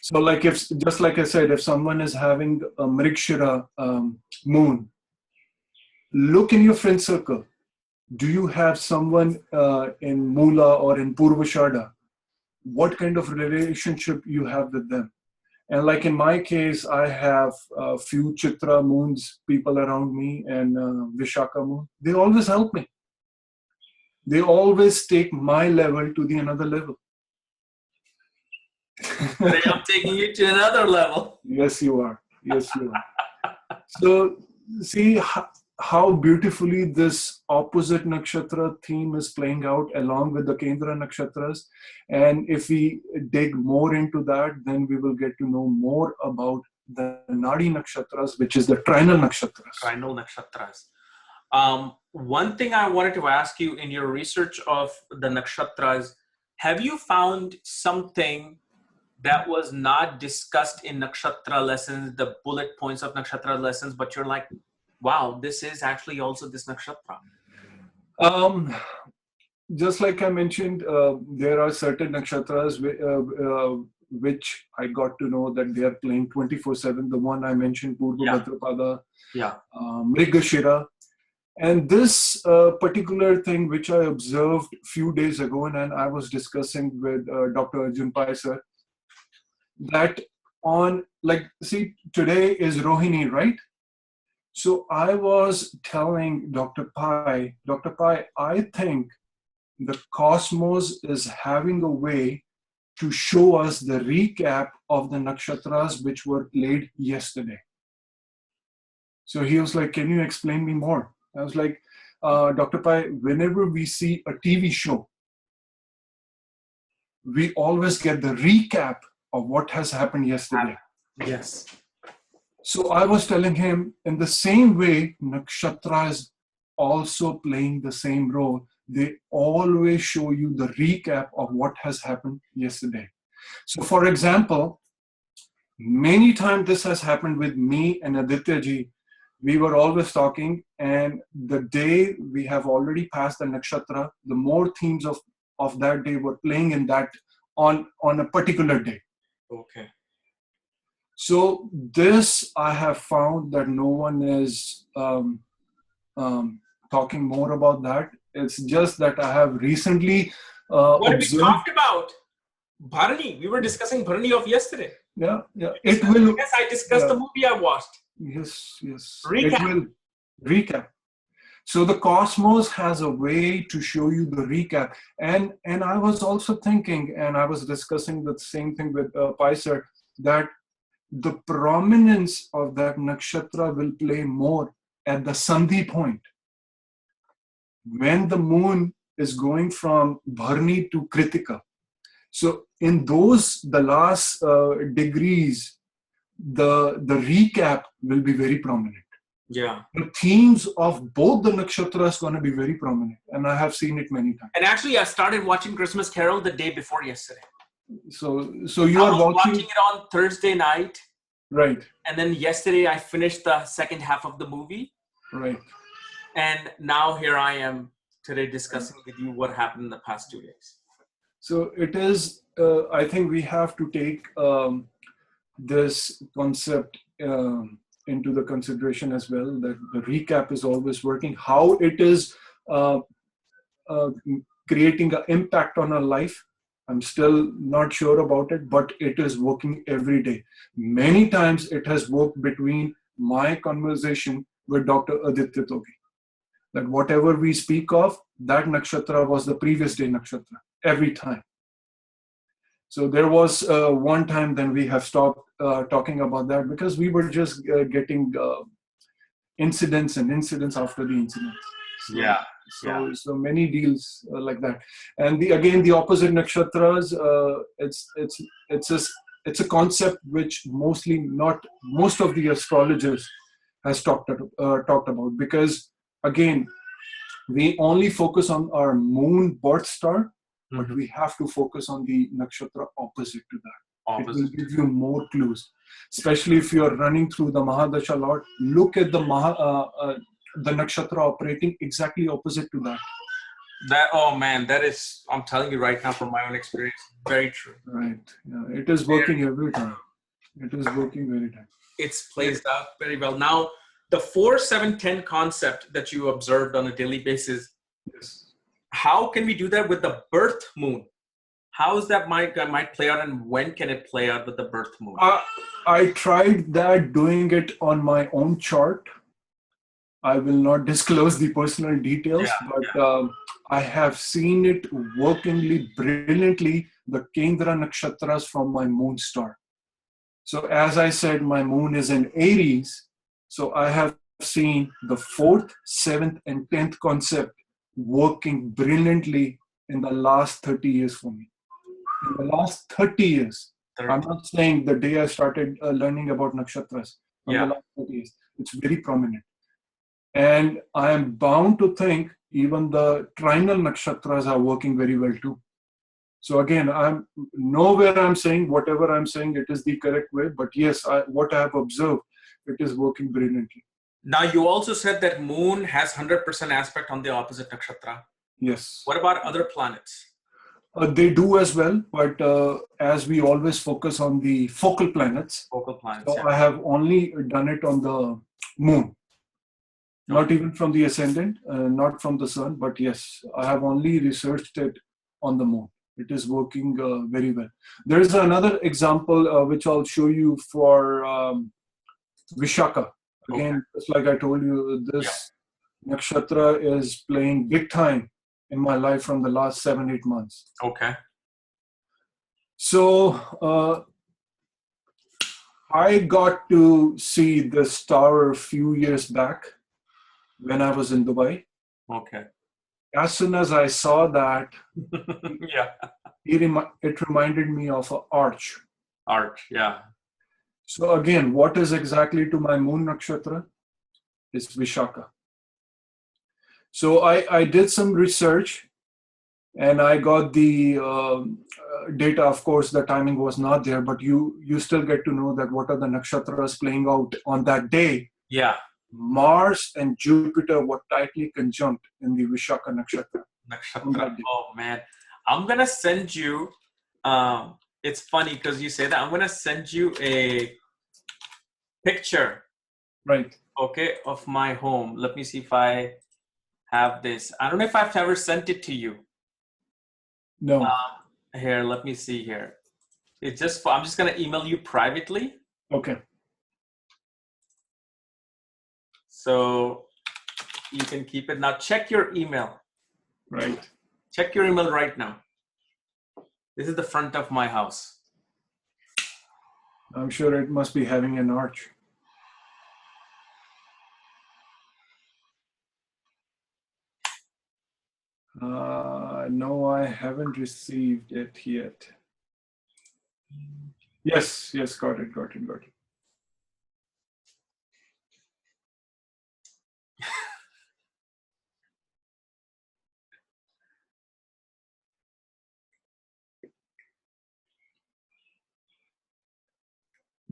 Speaker 2: So like just like I said, if someone is having a Mrigshira moon, look in your friend circle. Do you have someone in Mula or in Purvashada? What kind of relationship you have with them? And like in my case, I have a few Chitra moons people around me and Vishaka moon. They always help me. They always take my level to the another level.
Speaker 1: Today I'm taking you to another level.
Speaker 2: Yes, you are. Yes, you are. So see, how beautifully this opposite nakshatra theme is playing out along with the Kendra nakshatras. And if we dig more into that, then we will get to know more about the Nadi nakshatras, which is the trinal nakshatras.
Speaker 1: Trinal nakshatras. One thing I wanted to ask you, in your research of the nakshatras, have you found something that was not discussed in nakshatra lessons, the bullet points of nakshatra lessons, but you're like, wow, this is actually also this nakshatra?
Speaker 2: Just like I mentioned, there are certain nakshatras which I got to know that they are playing 24/7. The one I mentioned, Purva Bhadrapada, Mrigashira. And this particular thing, which I observed a few days ago, and I was discussing with Dr. Arjun Pai sir, that on, like, see, today is Rohini, right? So I was telling Dr. Pai, I think the cosmos is having a way to show us the recap of the nakshatras which were played yesterday. So he was like, can you explain me more? I was like, Dr. Pai, whenever we see a TV show, we always get the recap of what has happened yesterday.
Speaker 1: Yes.
Speaker 2: So I was telling him, in the same way, nakshatra is also playing the same role. They always show you the recap of what has happened yesterday. So for example, many times this has happened with me and Aditya ji. We were always talking, and the day we have already passed the nakshatra, the more themes of that day were playing in that on a particular day.
Speaker 1: Okay.
Speaker 2: So this, I have found that no one is talking more about that. It's just that I have recently
Speaker 1: what we talked about? Bharani. We were discussing Bharani of yesterday.
Speaker 2: Yeah. It will.
Speaker 1: Yes, I discussed the movie I watched.
Speaker 2: Yes.
Speaker 1: Recap.
Speaker 2: It will recap. So the cosmos has a way to show you the recap. And I was also thinking, and I was discussing the same thing with Pai sir, that the prominence of that nakshatra will play more at the Sandhi point. When the moon is going from Bharani to Kritika. So in those, the last degrees, the recap will be very prominent.
Speaker 1: Yeah.
Speaker 2: The themes of both the nakshatras going to be very prominent. And I have seen it many times.
Speaker 1: And actually, I started watching Christmas Carol the day before yesterday.
Speaker 2: So you are watching
Speaker 1: it on Thursday night.
Speaker 2: Right.
Speaker 1: And then yesterday I finished the second half of the movie.
Speaker 2: Right.
Speaker 1: And now here I am today discussing with you what happened in the past 2 days.
Speaker 2: So it is, I think we have to take this concept into the consideration as well, that the recap is always working. How it is creating an impact on our life, I'm still not sure about it, but it is working every day. Many times it has worked between my conversation with Dr. Aditya Togi. That whatever we speak of, that nakshatra was the previous day nakshatra, every time. So there was one time then we have stopped talking about that because we were just getting incidents after the incidents. So, so many deals like that. And again, the opposite nakshatras, it's a concept which most of the astrologers has talked about, because again, we only focus on our moon birth star, but we have to focus on the nakshatra opposite to that. It will give you more clues, especially if you are running through the Mahadasha lot. Look at the nakshatra operating exactly opposite to that.
Speaker 1: That is, I'm telling you right now from my own experience, very true.
Speaker 2: Right. Yeah, it is working every time. It is working very time.
Speaker 1: It's plays out very well. Now, the 4-7-10 concept that you observed on a daily basis,
Speaker 2: yes.
Speaker 1: How can we do that with the birth moon? How is that might play out, and when can it play out with the birth moon?
Speaker 2: I tried that, doing it on my own chart. I will not disclose the personal details, but I have seen it workingly brilliantly, the Kendra nakshatras from my moon star. So as I said, my moon is in Aries. So I have seen the 4th, 7th, and 10th concept working brilliantly in the last 30 years for me. In the last 30 years.
Speaker 1: 30.
Speaker 2: I'm not saying the day I started learning about nakshatras. From
Speaker 1: Yeah.
Speaker 2: the last 30 years. It's very prominent. And I am bound to think even the trinal nakshatras are working very well too. So again, I'm nowhere I'm saying whatever I'm saying, it is the correct way. But yes, what I have observed, it is working brilliantly.
Speaker 1: Now, you also said that moon has 100% aspect on the opposite nakshatra.
Speaker 2: Yes.
Speaker 1: What about other planets?
Speaker 2: They do as well, but as we always focus on the focal planets, so
Speaker 1: Yeah.
Speaker 2: I have only done it on the moon. Not even from the ascendant, not from the sun, but yes, I have only researched it on the moon. It is working very well. There is another example which I'll show you for Vishaka. Again, just like I told you, this nakshatra is playing big time in my life from the last 7-8 months.
Speaker 1: Okay.
Speaker 2: So I got to see this tower a few years back when I was in Dubai.
Speaker 1: Okay.
Speaker 2: As soon as I saw that, it reminded me of an arch.
Speaker 1: Arch, yeah.
Speaker 2: So again, what is exactly to my moon nakshatra? Is Vishaka. So I did some research and I got the data. Of course, the timing was not there, but you still get to know that what are the nakshatras playing out on that day.
Speaker 1: Yeah.
Speaker 2: Mars and Jupiter were tightly conjunct in the Vishaka nakshatra.
Speaker 1: Oh man, I'm gonna send you. It's funny because you say that. I'm gonna send you a picture.
Speaker 2: Right.
Speaker 1: Okay, of my home. Let me see if I have this. I don't know if I've ever sent it to you.
Speaker 2: No.
Speaker 1: Here, let me see here. It's just. I'm just gonna email you privately.
Speaker 2: Okay.
Speaker 1: So you can keep it. Now check your email.
Speaker 2: Right.
Speaker 1: Check your email right now. This is the front of my house.
Speaker 2: I'm sure it must be having an arch. No, I haven't received it yet. Yes, got it.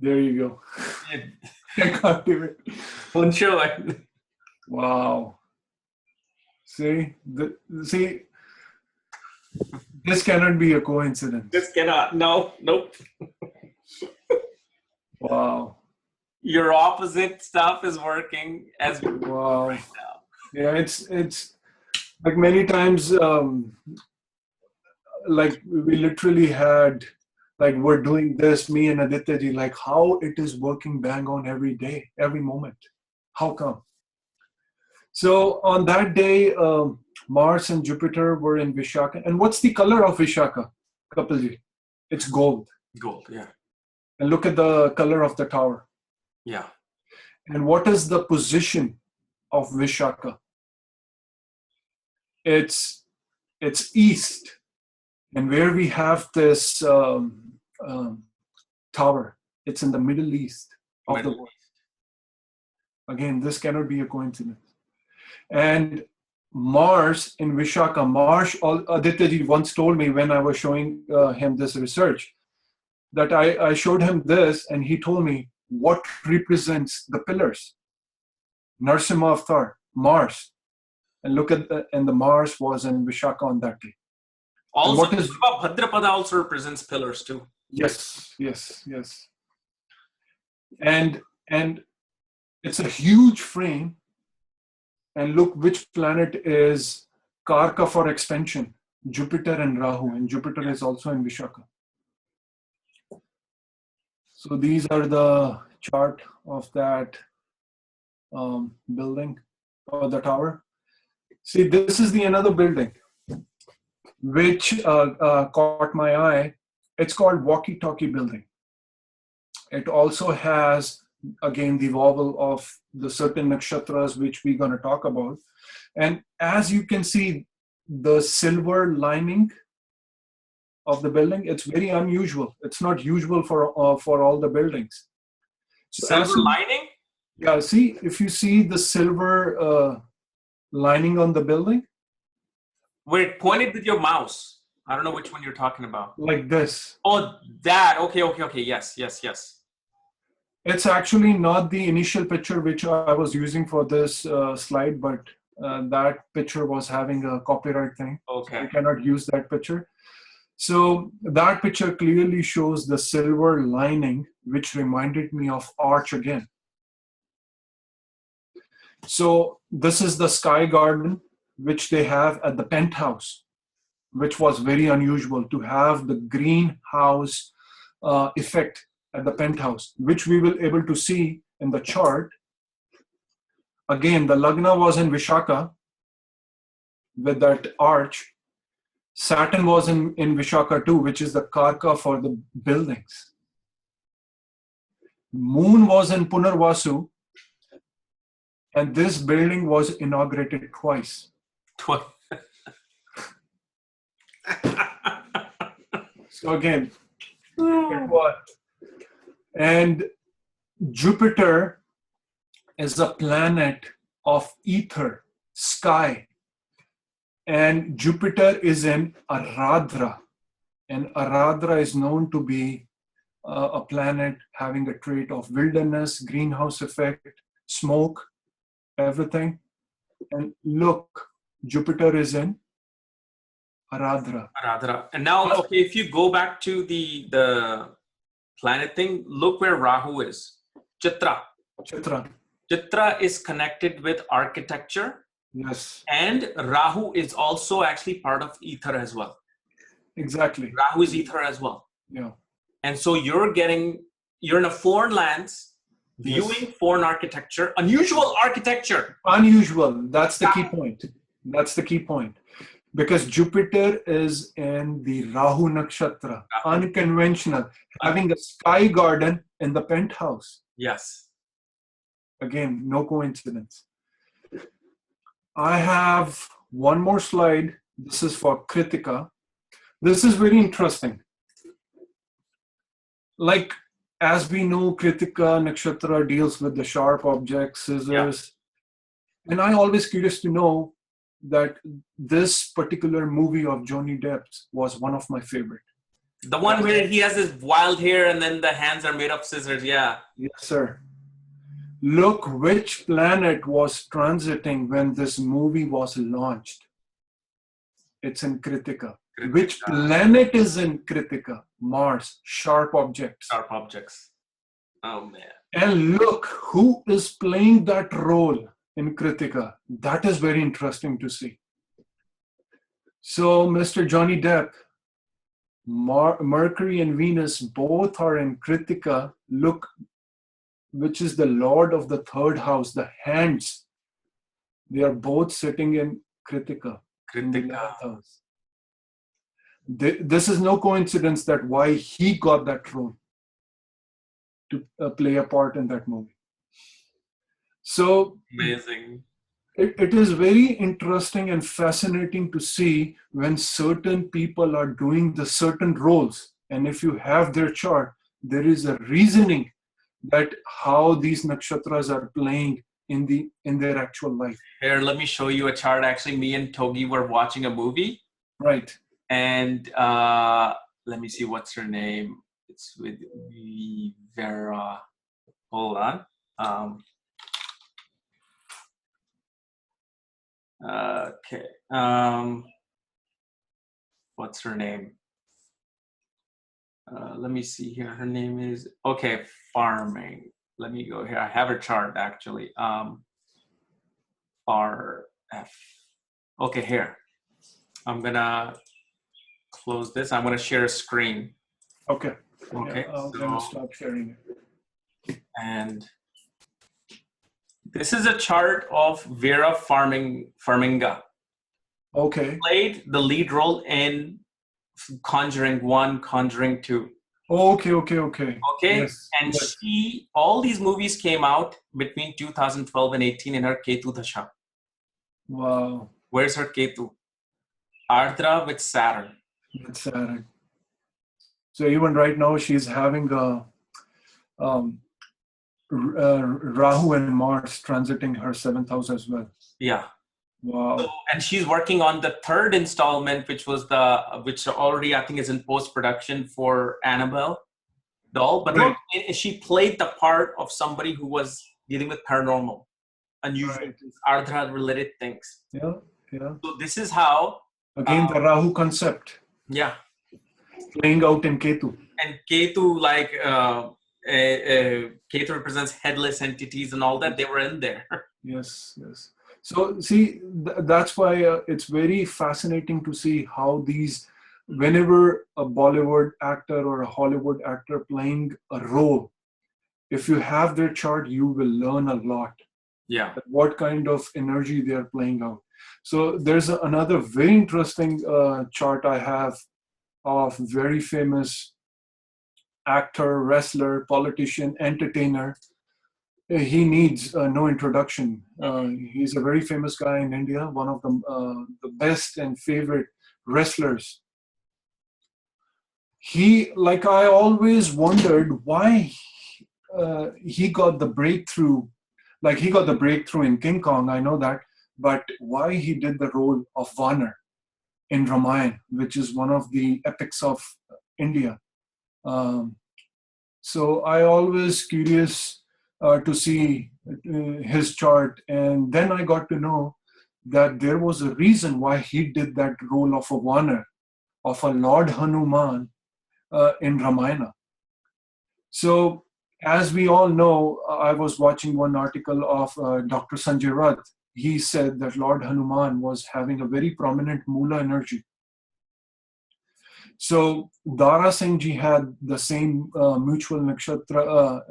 Speaker 2: There you go. I can't do it.
Speaker 1: Don't show it.
Speaker 2: Wow. See, this cannot be a coincidence.
Speaker 1: This cannot. No, nope.
Speaker 2: Wow.
Speaker 1: Your opposite stuff is working as
Speaker 2: wow.
Speaker 1: Right now.
Speaker 2: Yeah, it's like many times, like we literally had, like we're doing this, me and Aditya ji, like how it is working bang on every day, every moment. How come? So on that day, Mars and Jupiter were in Vishaka. And what's the color of Vishaka, Kapil ji? It's gold.
Speaker 1: Gold, yeah.
Speaker 2: And look at the color of the tower.
Speaker 1: Yeah.
Speaker 2: And what is the position of Vishaka? It's east. And where we have this tower, it's in the Middle East of the world. Again, this cannot be a coincidence. And Mars in Vishaka, Aditya ji once told me when I was showing him this research, that I showed him this and he told me what represents the pillars. Narsimha Avatar, Mars. And look at the Mars was in Vishaka on that day.
Speaker 1: Also, Bhadrapada also represents pillars too.
Speaker 2: Yes. And it's a huge frame. And look which planet is Karka for expansion, Jupiter and Rahu. And Jupiter is also in Vishaka. So these are the chart of that building or the tower. See, this is the another building which caught my eye. It's called Walkie Talkie Building. It also has again, the wobble of the certain nakshatras, which we're going to talk about. And as you can see, the silver lining of the building, it's very unusual. It's not usual for all the buildings. So
Speaker 1: silver lining?
Speaker 2: Yeah, see, if you see the silver lining on the building.
Speaker 1: Wait, point it with your mouse. I don't know which one you're talking about.
Speaker 2: Like this.
Speaker 1: Oh, that. Okay. Yes.
Speaker 2: It's actually not the initial picture which I was using for this slide, but that picture was having a copyright thing.
Speaker 1: Okay.
Speaker 2: So I cannot use that picture. So that picture clearly shows the silver lining, which reminded me of arch again. So this is the sky garden, which they have at the penthouse, which was very unusual to have the greenhouse effect at the penthouse, which we will able to see in the chart. Again, the Lagna was in Vishaka with that arch. Saturn was in Vishaka too, which is the Karka for the buildings. Moon was in Punarvasu, and this building was inaugurated twice. So again, it was. And Jupiter is a planet of ether, sky. And Jupiter is in Aradhra. And Aradhra is known to be a planet having a trait of wilderness, greenhouse effect, smoke, everything. And look, Jupiter is in Aradhra.
Speaker 1: And now, okay, if you go back to the planet thing, look where Rahu is. Chitra is connected with architecture.
Speaker 2: Yes.
Speaker 1: And Rahu is also actually part of ether as well.
Speaker 2: Exactly.
Speaker 1: Rahu is ether as well.
Speaker 2: Yeah.
Speaker 1: And so you're in a foreign lands, viewing foreign architecture, unusual architecture.
Speaker 2: Unusual. That's the key point. That's the key point. Because Jupiter is in the Rahu Nakshatra, unconventional, having a sky garden in the penthouse.
Speaker 1: Yes.
Speaker 2: Again, no coincidence. I have one more slide. This is for Kritika. This is very interesting. Like, as we know, Kritika Nakshatra deals with the sharp objects, scissors. Yeah. And I always curious to know that this particular movie of Johnny Depp's was one of my favorite.
Speaker 1: The one where he has his wild hair and then the hands are made of scissors, yeah.
Speaker 2: Yes, sir. Look which planet was transiting when this movie was launched. It's in Kritika. Which planet is in Kritika? Mars, sharp objects.
Speaker 1: Sharp objects. Oh, man.
Speaker 2: And look who is playing that role in Kritika. That is very interesting to see. So, Mr. Johnny Depp, Mercury and Venus both are in Kritika. Look, which is the Lord of the third house, the hands. They are both sitting in Kritika. House. This is no coincidence that why he got that role to play a part in that movie. So
Speaker 1: amazing.
Speaker 2: It is very interesting and fascinating to see when certain people are doing the certain roles. And if you have their chart, there is a reasoning that how these nakshatras are playing in their actual life.
Speaker 1: Here, let me show you a chart. Actually, me and Togi were watching a movie.
Speaker 2: Right.
Speaker 1: And let me see, what's her name? It's with Vera. Hold on. Okay. What's her name? Let me see here. Her name is, okay, Farming. Let me go here. I have her chart actually. RF. Okay, here. I'm gonna close this. I'm gonna share a screen.
Speaker 2: Okay.
Speaker 1: Okay.
Speaker 2: Yeah, I'm gonna stop sharing it.
Speaker 1: And this is a chart of Vera Farminga.
Speaker 2: Okay.
Speaker 1: Played the lead role in Conjuring 1, Conjuring 2.
Speaker 2: Okay.
Speaker 1: Okay,
Speaker 2: Yes.
Speaker 1: and
Speaker 2: Yes.
Speaker 1: all these movies came out between 2012 and 18 in her Ketu Dasha.
Speaker 2: Wow.
Speaker 1: Where's her Ketu? Ardra with Saturn.
Speaker 2: That's sad. So even right now, she's having a um, Rahu and Mars transiting her seventh house as well.
Speaker 1: Yeah. So,
Speaker 2: Wow.
Speaker 1: and she's working on the third installment, which already I think is in post production for Annabelle doll. But look,
Speaker 2: Right.
Speaker 1: she played the part of somebody who was dealing with paranormal, unusual
Speaker 2: Right.
Speaker 1: things, Ardra related things.
Speaker 2: Yeah. Yeah.
Speaker 1: So this is how,
Speaker 2: Again, the Rahu concept
Speaker 1: yeah.
Speaker 2: playing out in Ketu.
Speaker 1: And Ketu, like Ketu represents headless entities and all that. They were in there.
Speaker 2: Yes. Yes. So see, that's why it's very fascinating to see how these, whenever a Bollywood actor or a Hollywood actor playing a role, if you have their chart, you will learn a lot.
Speaker 1: Yeah.
Speaker 2: What kind of energy they are playing out. So there's another very interesting chart I have of very famous actor, wrestler, politician, entertainer. He needs no introduction. He's a very famous guy in India, one of the best and favorite wrestlers. He, like I always wondered why he got the breakthrough. Like he got the breakthrough in King Kong, I know that, but why he did the role of Vanar in Ramayana, which is one of the epics of India. So I always curious to see his chart, and then I got to know that there was a reason why he did that role of a Vanar, of a Lord Hanuman in Ramayana. So as we all know, I was watching one article of Dr. Sanjay Rath. He said that Lord Hanuman was having a very prominent Mula energy. So Dara Singh ji had the same mutual nakshatra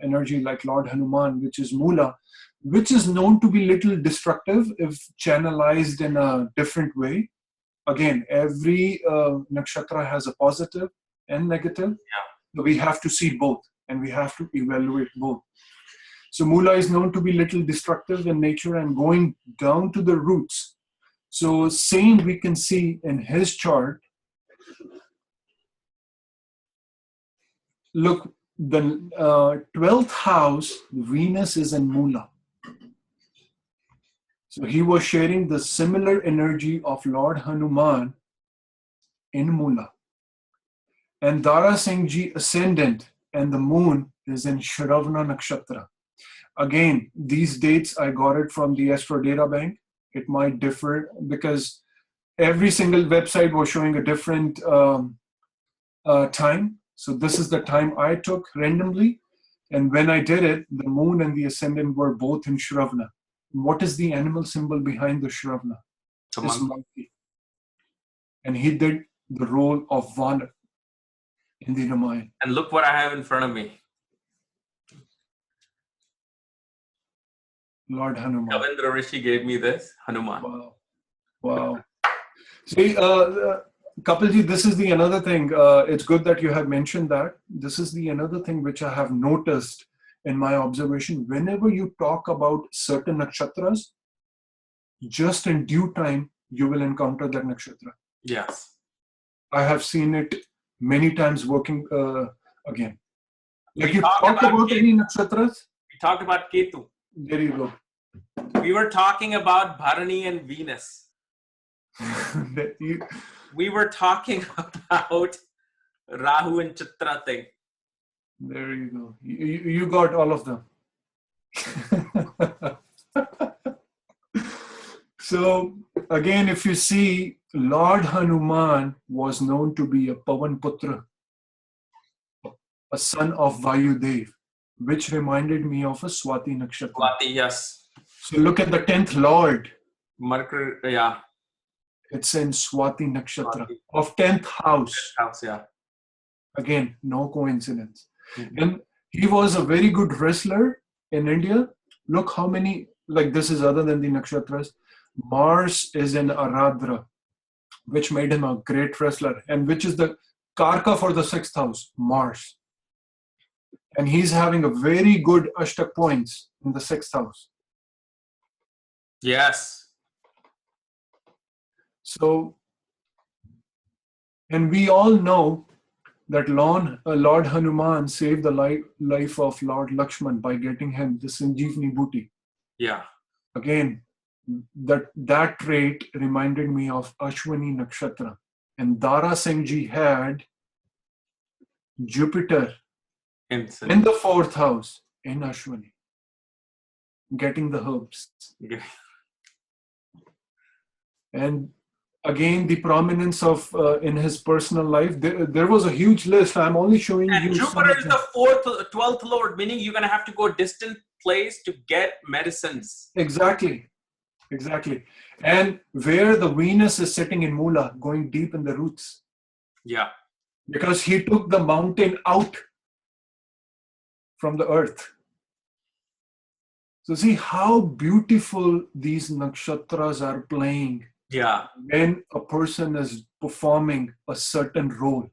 Speaker 2: energy like Lord Hanuman, which is Mula, which is known to be little destructive if channelized in a different way. Again, every nakshatra has a positive and negative.
Speaker 1: Yeah.
Speaker 2: So we have to see both and we have to evaluate both. So Mula is known to be little destructive in nature and going down to the roots. So same we can see in his chart. Look, the 12th house, Venus is in Mula. So he was sharing the similar energy of Lord Hanuman in Mula. And Dara Singh ji ascendant and the moon is in Shravana Nakshatra. Again, these dates, I got it from the Astro Data Bank. It might differ because every single website was showing a different time. So this is the time I took randomly. And when I did it, the moon and the ascendant were both in Shravana. What is the animal symbol behind the Shravana? It's monkey. And he did the role of Vanar in the Ramayana.
Speaker 1: And look what I have in front of me.
Speaker 2: Lord Hanuman.
Speaker 1: Kavindra Rishi gave me this, Hanuman.
Speaker 2: Wow. Wow. See, Kapilji, this is the another thing. It's good that you have mentioned that. This is the another thing which I have noticed in my observation. Whenever you talk about certain nakshatras, just in due time, you will encounter that nakshatra.
Speaker 1: Yes.
Speaker 2: I have seen it many times working again. Like you
Speaker 1: talked
Speaker 2: talked about any nakshatras?
Speaker 1: We talked about Ketu.
Speaker 2: There you go.
Speaker 1: We were talking about Bharani and Venus. We were talking about Rahu and Chitra thing.
Speaker 2: There you go. You got all of them. So again, if you see, Lord Hanuman was known to be a Pavan Putra, a son of Vayudev, which reminded me of a Swati Nakshatra.
Speaker 1: Swati, yes.
Speaker 2: So look at the 10th Lord.
Speaker 1: Mercury, yeah.
Speaker 2: It's in Swati Nakshatra of 10th house.
Speaker 1: 10th house, yeah.
Speaker 2: Again, no coincidence. Mm-hmm. And he was a very good wrestler in India. Look how many, like this is other than the nakshatras. Mars is in Aradra, which made him a great wrestler, and which is the Karka for the 6th house, Mars. And he's having a very good Ashtak points in the 6th house.
Speaker 1: Yes.
Speaker 2: So, and we all know that Lord Hanuman saved the life of Lord Lakshman by getting him the Sanjeevani booty.
Speaker 1: Yeah.
Speaker 2: Again, that trait reminded me of Ashwini Nakshatra. And Dara Singh ji had Jupiter in the 4th house in Ashwini, getting the herbs.
Speaker 1: Yeah.
Speaker 2: And again, the prominence of in his personal life, there was a huge list. I'm only showing you.
Speaker 1: And Jupiter is the 12th lord, meaning you're going to have to go a distant place to get medicines.
Speaker 2: Exactly. And where the Venus is sitting in Mula, going deep in the roots.
Speaker 1: Yeah.
Speaker 2: Because he took the mountain out from the earth. So see how beautiful these nakshatras are playing.
Speaker 1: Yeah.
Speaker 2: When a person is performing a certain role,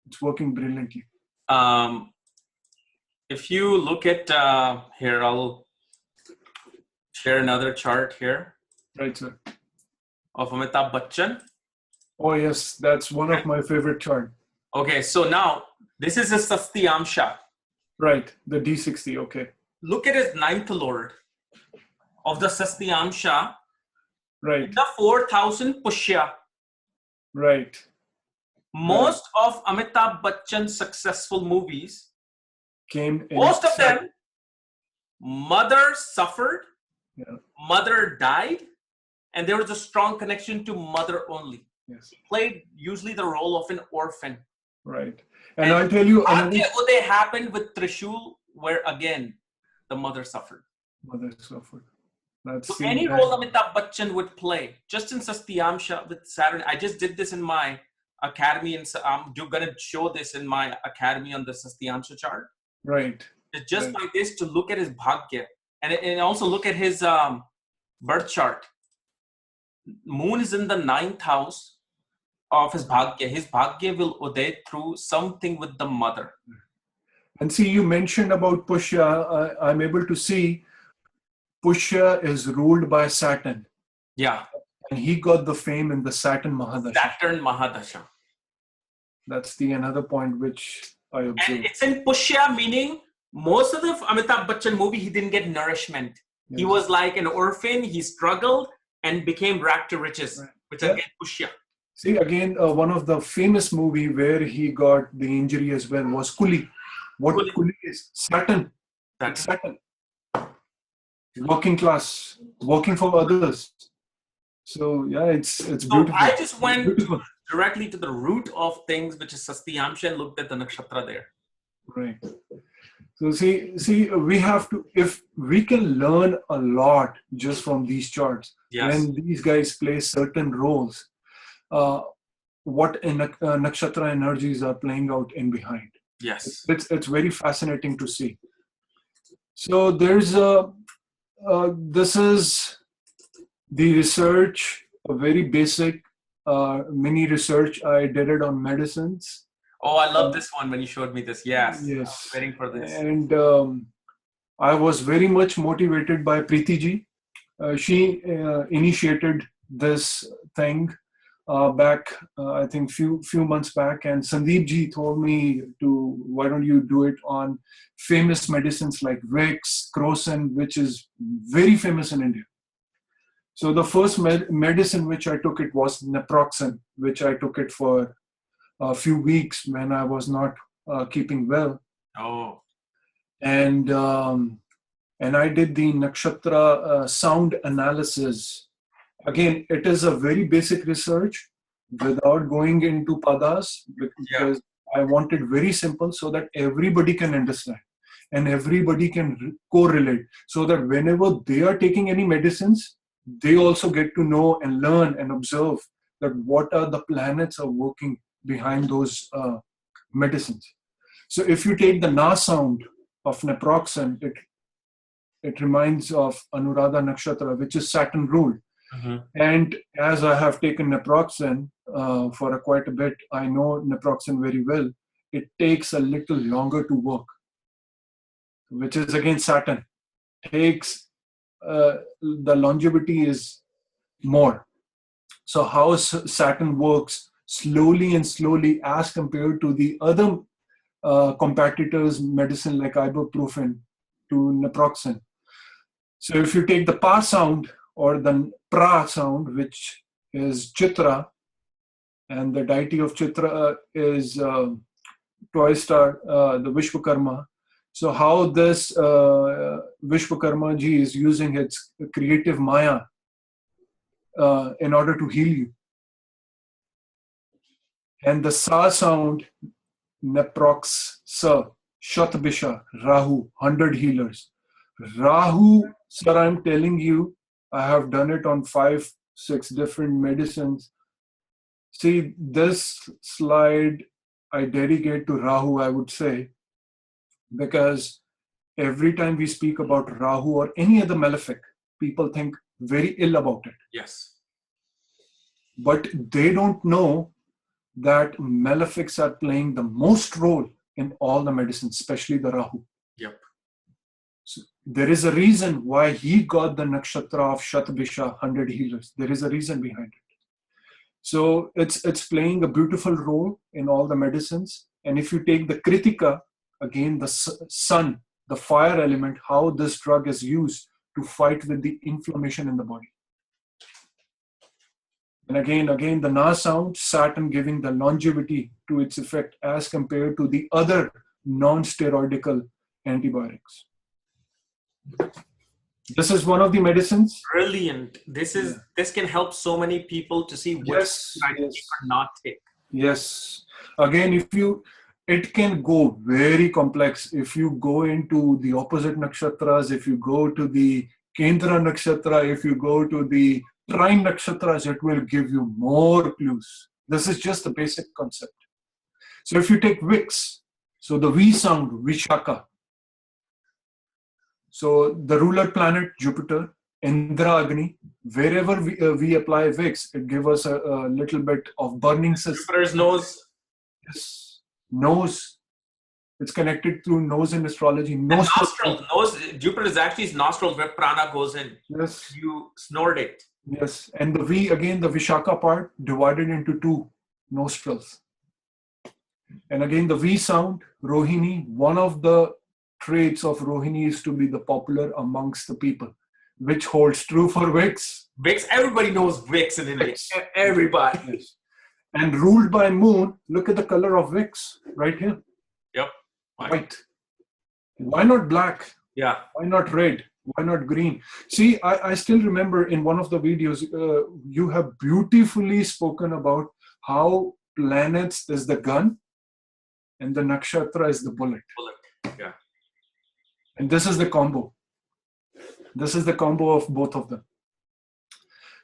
Speaker 2: it's working brilliantly.
Speaker 1: If you look at here, I'll share another chart here.
Speaker 2: Right, sir.
Speaker 1: Of Amitabh Bachchan.
Speaker 2: Oh yes, that's one of my favorite chart.
Speaker 1: Okay, so now this is a Shashtiamsha.
Speaker 2: Right, the D60. Okay.
Speaker 1: Look at his 9th lord of the Shashtiamsha.
Speaker 2: Right.
Speaker 1: The 4,000 Pushya.
Speaker 2: Right.
Speaker 1: Most of Amitabh Bachchan's successful movies
Speaker 2: came in.
Speaker 1: Most of them, mother suffered, mother died, and there was a strong connection to mother only.
Speaker 2: Yes.
Speaker 1: He played usually the role of an orphan.
Speaker 2: Right. And I'll tell you
Speaker 1: another. They happened with Trishul, where again the mother suffered.
Speaker 2: Mother suffered.
Speaker 1: So any role Amitabh Bachchan would play, just in Shashtiamsha with Saturn. I just did this in my academy, and I'm going to show this in my academy on the Shashtiamsha chart.
Speaker 2: Right.
Speaker 1: It's just like this to look at his bhagya, and also look at his birth chart. Moon is in the 9th house of his bhagya. His bhagya will uday through something with the mother.
Speaker 2: And see, you mentioned about Pushya. I'm able to see Pushya is ruled by Saturn.
Speaker 1: Yeah.
Speaker 2: And he got the fame in the Saturn Mahadasha.
Speaker 1: Saturn Mahadasha.
Speaker 2: That's the another point which I observed.
Speaker 1: And it's in Pushya, meaning most of the Amitabh Bachchan movie, he didn't get nourishment. Yes. He was like an orphan. He struggled and became racked to riches, which again, Pushya.
Speaker 2: See, again, one of the famous movie where he got the injury as well was Kuli. What Kuli is? Saturn. Saturn. Working class, working for others. So yeah, it's beautiful.
Speaker 1: So I just went directly to the root of things, which is Shashtiamsha, and looked at the nakshatra there.
Speaker 2: Right. So see, we have to, if we can learn a lot just from these charts, when these guys play certain roles, what nakshatra energies are playing out in behind.
Speaker 1: Yes.
Speaker 2: It's very fascinating to see. So there's this is the research, a very basic mini research. I did it on medicines.
Speaker 1: Oh, I love this one when you showed me this. Yes.
Speaker 2: Yes.
Speaker 1: I was waiting for this.
Speaker 2: And I was very much motivated by Preeti ji. She initiated this thing back, I think few months back. And Sandeep ji told me to, why don't you do it on famous medicines like Vicks, Crocin, which is very famous in India. So the first medicine which I took it was naproxen, which I took it for a few weeks when I was not keeping well.
Speaker 1: Oh.
Speaker 2: And I did the nakshatra sound analysis. Again, it is a very basic research without going into padas, because I want it very simple so that everybody can understand and everybody can correlate, so that whenever they are taking any medicines, they also get to know and learn and observe that what are the planets are working behind those medicines. So if you take the na sound of naproxen, it reminds of Anuradha Nakshatra, which is Saturn ruled. And as I have taken naproxen for quite a bit, I know naproxen very well. It takes a little longer to work, which is again Saturn. Takes the longevity is more. So how Saturn works slowly and slowly as compared to the other competitors' medicine like ibuprofen to naproxen. So if you take the pa sound or the pra sound, which is Chitra, and the deity of Chitra is Toy Star, the Vishwakarma. So how this Vishwakarma ji is using its creative Maya in order to heal you. And the Sa sound, Naprox, Sa, Shatbisha, Rahu, 100 healers. Rahu, sir, I'm telling you, I have done it on 5-6 different medicines. See, this slide I dedicate to Rahu, I would say, because every time we speak about Rahu or any other malefic, people think very ill about it.
Speaker 1: Yes.
Speaker 2: But they don't know that malefics are playing the most role in all the medicines, especially the Rahu.
Speaker 1: Yep.
Speaker 2: So there is a reason why he got the nakshatra of Shatbisha, 100 healers. There is a reason behind it. So it's playing a beautiful role in all the medicines. And if you take the Kritika, again, the sun, the fire element, how this drug is used to fight with the inflammation in the body. And again, the Na sound, Saturn giving the longevity to its effect as compared to the other non-steroidal antibiotics. This is one of the medicines.
Speaker 1: Brilliant. This can help so many people to see what I take or not take.
Speaker 2: Yes. Again, it can go very complex. If you go into the opposite nakshatras, if you go to the Kendra nakshatra, if you go to the trine nakshatras, it will give you more clues. This is just the basic concept. So if you take Vix, so the V sound, Vishaka. So the ruler planet, Jupiter, Indra Agni, wherever we apply Vix, it gives us a little bit of burning system.
Speaker 1: Jupiter's nose.
Speaker 2: Yes, nose. It's connected through nose in astrology.
Speaker 1: Nostril. Nose. Jupiter is actually his nostrils where prana goes in.
Speaker 2: Yes.
Speaker 1: You snort it.
Speaker 2: Yes. And the V, again, the Vishaka part, divided into 2 nostrils. And again, the V sound, Rohini, one of the traits of Rohini is to be the popular amongst the people, which holds true for Vix.
Speaker 1: Vix, everybody knows Vix in India. Everybody.
Speaker 2: Yes. And ruled by moon, look at the color of Vix right here.
Speaker 1: Yep.
Speaker 2: White. Why not black?
Speaker 1: Yeah.
Speaker 2: Why not red? Why not green? See, I still remember in one of the videos, you have beautifully spoken about how planets is the gun and the nakshatra is the bullet.
Speaker 1: Yeah.
Speaker 2: And this is the combo. This is the combo of both of them.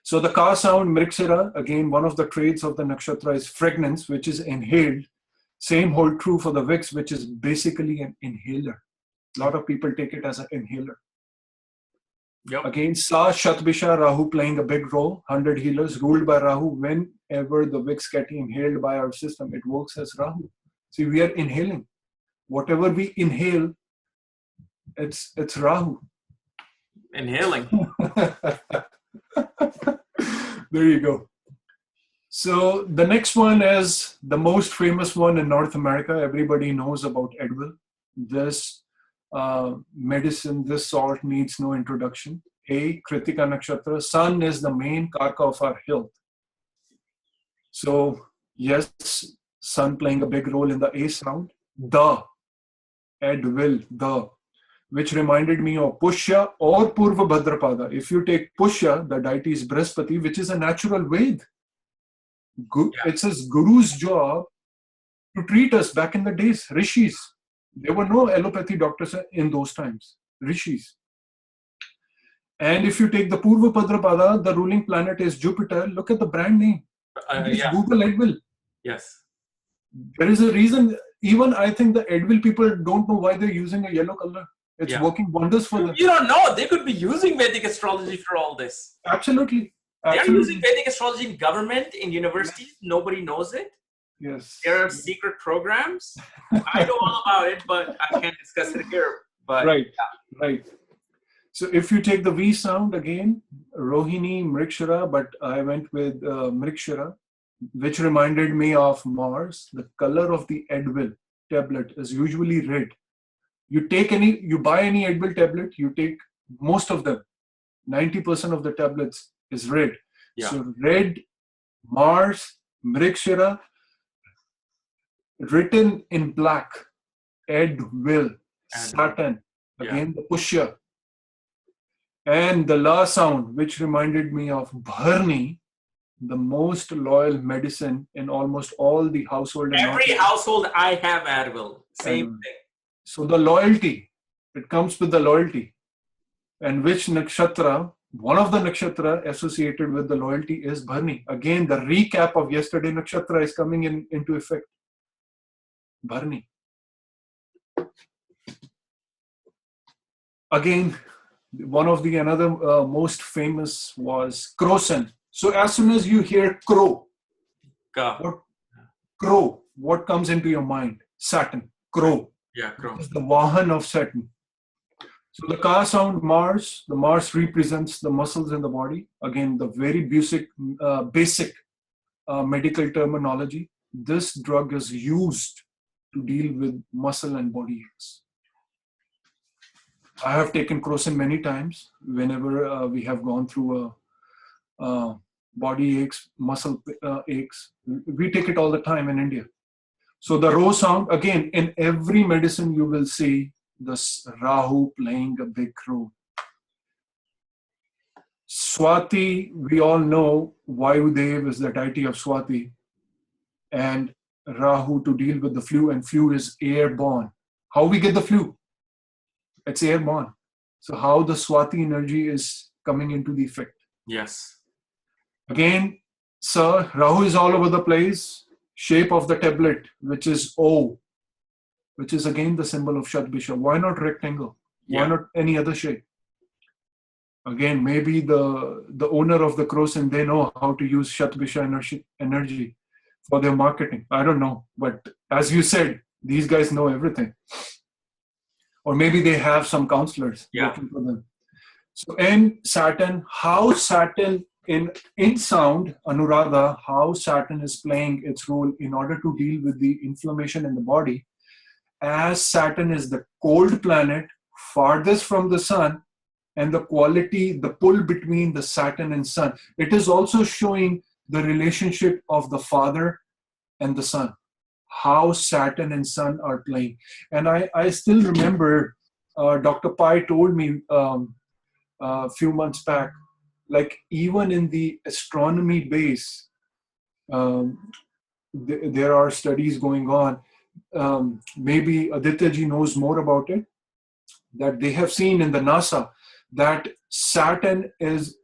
Speaker 2: So the Ka sound, Mriksira, again, one of the traits of the nakshatra is fragrance, which is inhaled. Same hold true for the Vix, which is basically an inhaler. A lot of people take it as an inhaler.
Speaker 1: Yep.
Speaker 2: Again, Sa, Shatbisha, Rahu playing a big role. 100 healers ruled by Rahu. Whenever the Vix get inhaled by our system, it works as Rahu. See, we are inhaling. Whatever we inhale, it's Rahu.
Speaker 1: Inhaling.
Speaker 2: There you go. So the next one is the most famous one in North America. Everybody knows about Advil. This medicine, this salt needs no introduction. Kritika Nakshatra. Sun is the main karka of our health. So yes, Sun playing a big role in the A sound. The Advil, the, which reminded me of Pushya or Purva Bhadrapada. If you take Pushya, the deity is Brihaspati, which is a natural Ved. It's his guru's job to treat us back in the days, rishis. There were no allopathy doctors in those times, rishis. And if you take the Purva Bhadrapada, the ruling planet is Jupiter. Look at the brand name. Google Advil.
Speaker 1: Yes.
Speaker 2: There is a reason. Even I think the Advil people don't know why they're using a yellow color. It's working wonders for them.
Speaker 1: You don't know. They could be using Vedic astrology for all this.
Speaker 2: Absolutely.
Speaker 1: They are using
Speaker 2: Absolutely.
Speaker 1: Vedic astrology in government, in universities.
Speaker 2: Yes.
Speaker 1: Nobody knows it.
Speaker 2: Yes.
Speaker 1: There are secret programs. I know all about it, but I can't discuss it here. But
Speaker 2: Right. Right. So if you take the V sound again, Rohini, Mrikshara, but I went with Mrikshara, which reminded me of Mars. The color of the Advil tablet is usually red. You buy any Advil tablet, you take most of them. 90% of the tablets is red.
Speaker 1: yeah,
Speaker 2: So red, Mars, Mrikshara, written in black, Advil,
Speaker 1: and
Speaker 2: Saturn,
Speaker 1: yeah,
Speaker 2: again the Pushya. And the La sound, which reminded me of Bharni, the most loyal medicine in almost all the household and not
Speaker 1: every household I have Advil. Same
Speaker 2: Advil.
Speaker 1: thing.
Speaker 2: So the loyalty, it comes with the loyalty. And which nakshatra, one of the nakshatra associated with the loyalty is Bharni. Again, the recap of yesterday nakshatra is coming into effect. Bharni. Again, one of the another most famous was Croson. So as soon as you hear crow, what comes into your mind? Saturn, crow.
Speaker 1: Yeah, crow.
Speaker 2: It's the Vahan of Saturn. So the Ka sound, Mars. The Mars represents the muscles in the body. Again, the very basic medical terminology. This drug is used to deal with muscle and body aches. I have taken Crocin many times whenever we have gone through body aches, muscle aches. We take it all the time in India. So the Ro sound, again, in every medicine you will see this Rahu playing a big role. Swati, we all know Vayudev is the deity of Swati, and Rahu to deal with the flu, and flu is airborne. How we get the flu? It's airborne. So how the Swati energy is coming into the effect.
Speaker 1: Yes.
Speaker 2: Again, sir, Rahu is all over the place. Shape of the tablet, which is O, which is again the symbol of Shadbisha. Why not rectangle? Why not any other shape? Again, maybe the owner of the Crocin, they know how to use Shadbisha energy for their marketing. I don't know. But as you said, these guys know everything. Or maybe they have some counselors working for them. So in Saturn, how Saturn in sound, Anuradha, how Saturn is playing its role in order to deal with the inflammation in the body. As Saturn is the cold planet, farthest from the sun, and the quality, the pull between the Saturn and sun. It is also showing the relationship of the father and the son. How Saturn and sun are playing. And I still remember Dr. Pai told me a few months back, like even in the astronomy base, there are studies going on. Maybe Aditya ji knows more about it, that they have seen in the NASA that Saturn is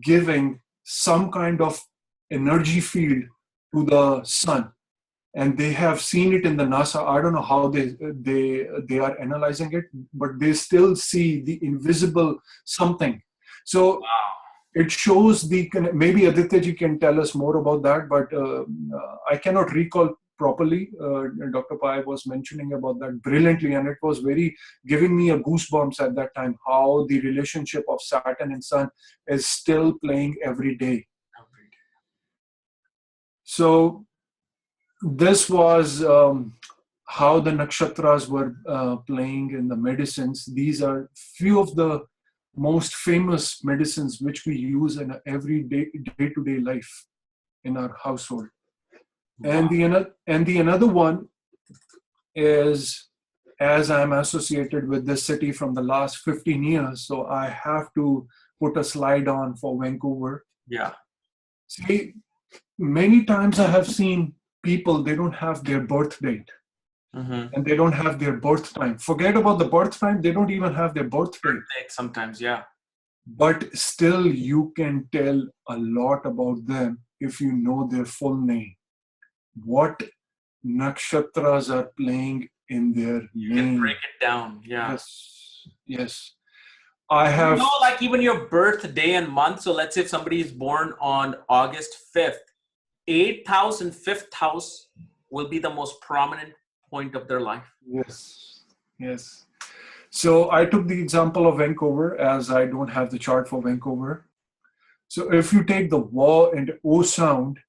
Speaker 2: giving some kind of energy field to the sun. And they have seen it in the NASA. I don't know how they are analyzing it, but they still see the invisible something. So it shows maybe Aditya ji can tell us more about that, but I cannot recall properly. Dr. Pai was mentioning about that brilliantly, and it was very giving me a goosebumps at that time, how the relationship of Saturn and Sun is still playing every day. So this was how the nakshatras were playing in the medicines. These are few of the most famous medicines which we use in every day-to-day life in our household. Wow. And the another one is, as I'm associated with this city from the last 15 years, so I have to put a slide on for Vancouver.
Speaker 1: Yeah.
Speaker 2: See, many times I have seen people, they don't have their birth date. Mm-hmm. And they don't have their birth time. Forget about the birth time. They don't even have their birth date.
Speaker 1: Sometimes, yeah.
Speaker 2: But still, you can tell a lot about them if you know their full name. What nakshatras are playing in their name.
Speaker 1: You can break it down, yeah.
Speaker 2: Yes. I
Speaker 1: You
Speaker 2: have,
Speaker 1: know, like even your birthday and month. So let's say if somebody is born on August 5th, 8th house and 5th house will be the most prominent point of their life.
Speaker 2: yes, yes. So I took the example of Vancouver, as I don't have the chart for Vancouver. So if you take the wa and o sound,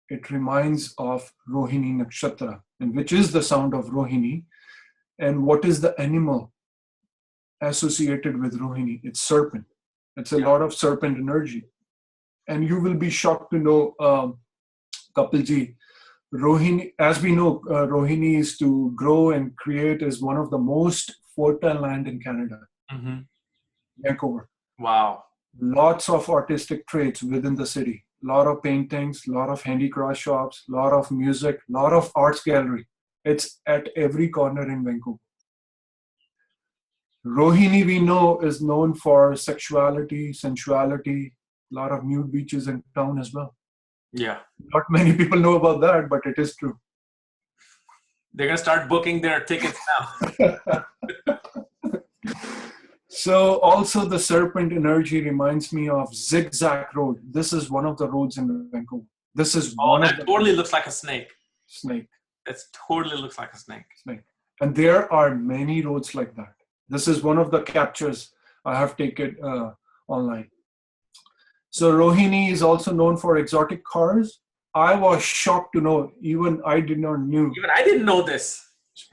Speaker 2: it reminds of Rohini Nakshatra, and which is the sound of Rohini. And what is the animal associated with Rohini? It's serpent. It's a lot of serpent energy. And you will be shocked to know, Kapilji, Rohini, as we know, Rohini is to grow and create, is one of the most fertile land in Canada, Vancouver.
Speaker 1: Wow.
Speaker 2: Lots of artistic traits within the city. Lot of paintings, lot of handicraft shops, lot of music, lot of arts gallery. It's at every corner in Vancouver. Rohini, we know, is known for sexuality, sensuality, a lot of nude beaches in town as well.
Speaker 1: Yeah.
Speaker 2: Not many people know about that, but it is true.
Speaker 1: They're going to start booking their tickets now.
Speaker 2: So also the serpent energy reminds me of Zigzag Road. This is one of the roads in Vancouver. This is one of the
Speaker 1: totally looks like a snake.
Speaker 2: snake.
Speaker 1: It totally looks like a snake.
Speaker 2: Snake. And there are many roads like that. This is one of the captures I have taken online. So Rohini is also known for exotic cars. I was shocked to know, even I did not knew.
Speaker 1: Even I didn't know this.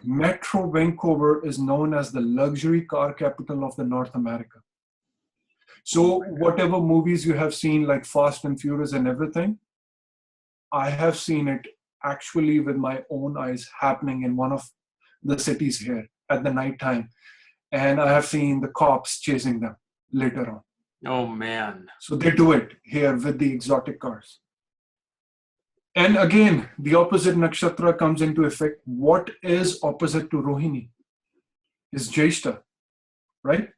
Speaker 2: Metro Vancouver is known as the luxury car capital of the North America. So whatever movies you have seen, like Fast and Furious and everything, I have seen it actually with my own eyes happening in one of the cities here at the night time. And I have seen the cops chasing them later on.
Speaker 1: Oh, man.
Speaker 2: So they do it here with the exotic cars. And again, the opposite nakshatra comes into effect. What is opposite to Rohini? Is Jyeshta, right?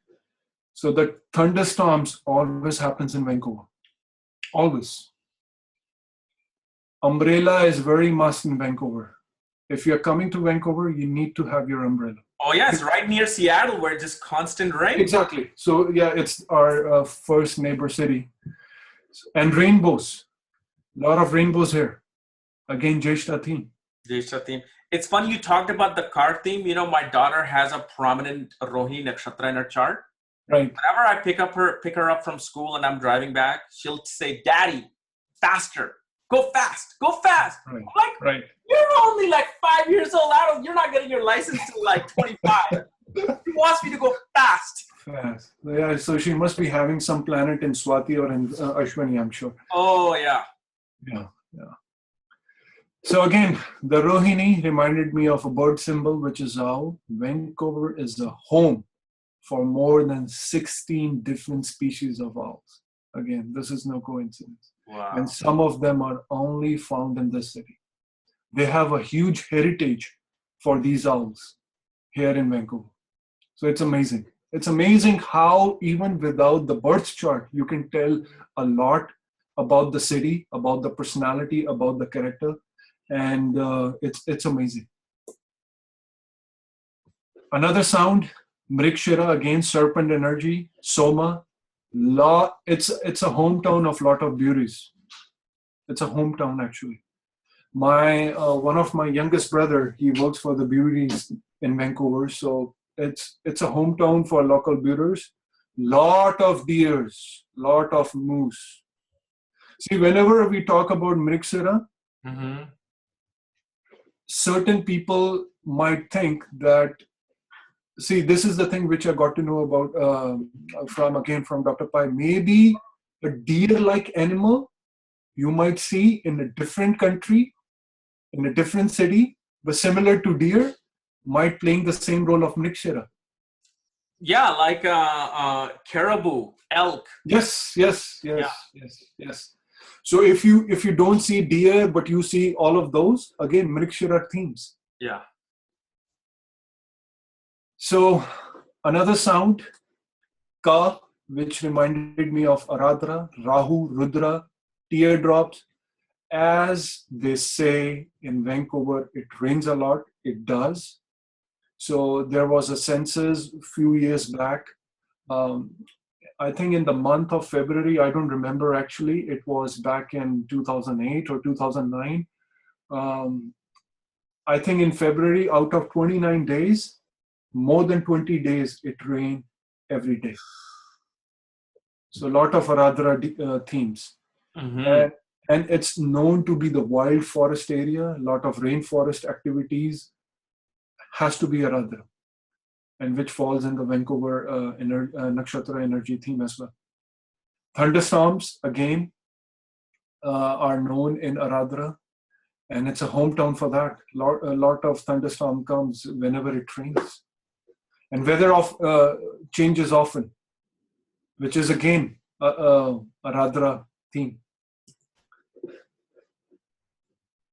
Speaker 2: So the thunderstorms always happens in Vancouver. Always. Umbrella is very must in Vancouver. If you're coming to Vancouver, you need to have your umbrella.
Speaker 1: Oh, yeah, it's right near Seattle where it's just constant rain.
Speaker 2: Exactly. So yeah, it's our first neighbor city. And rainbows. A lot of rainbows here. Again, Jyeshta theme.
Speaker 1: Jyeshta theme. It's funny you talked about the car theme. You know, my daughter has a prominent Rohini Nakshatra in her chart.
Speaker 2: Right.
Speaker 1: Whenever I pick her up from school and I'm driving back, she'll say, "Daddy, faster. Go fast. Go fast."
Speaker 2: Right.
Speaker 1: I'm like,
Speaker 2: right.
Speaker 1: You're only like 5 years old. You're not getting your license till like 25. He wants me to go fast.
Speaker 2: Fast. Yeah, so she must be having some planet in Swati or in Ashwini, I'm sure.
Speaker 1: Oh, yeah.
Speaker 2: Yeah. So again, the Rohini reminded me of a bird symbol, which is owl. Vancouver is the home for more than 16 different species of owls. Again, this is no coincidence.
Speaker 1: Wow.
Speaker 2: And some of them are only found in this city. They have a huge heritage for these owls here in Vancouver. So it's amazing. It's amazing how even without the birth chart, you can tell a lot about the city, about the personality, about the character. And it's amazing. Another sound, Mrikshira, again, serpent energy, Soma. It's a hometown of lot of beauties. It's a hometown actually. One of my youngest brother, he works for the beauties in Vancouver, so it's a hometown for local beauties. Lot of deers, lot of moose. See, whenever we talk about Mrikshira, certain people might think that, see, this is the thing which I got to know about from Dr. Pai. Maybe a deer-like animal you might see in a different country, in a different city, but similar to deer, might playing the same role of Mrikshira.
Speaker 1: Yeah, like caribou, elk.
Speaker 2: Yes. So if you don't see deer, but you see all of those, again, Mrikshira themes.
Speaker 1: Yeah.
Speaker 2: So another sound, Ka, which reminded me of Aradhra, Rahu, Rudra, teardrops. As they say in Vancouver, it rains a lot. It does. So there was a census a few years back. I think in the month of February, I don't remember actually, it was back in 2008 or 2009. I think in February, out of 29 days, more than 20 days, it rained every day. So a lot of Aradhara themes.
Speaker 1: Mm-hmm.
Speaker 2: And it's known to be the wild forest area. A lot of rainforest activities has to be Aradhara, and which falls in the Vancouver nakshatra energy theme as well. Thunderstorms, again, are known in Aradhara, and it's a hometown for that. A lot of thunderstorm comes whenever it rains. And weather changes often, which is again a Aradhara theme.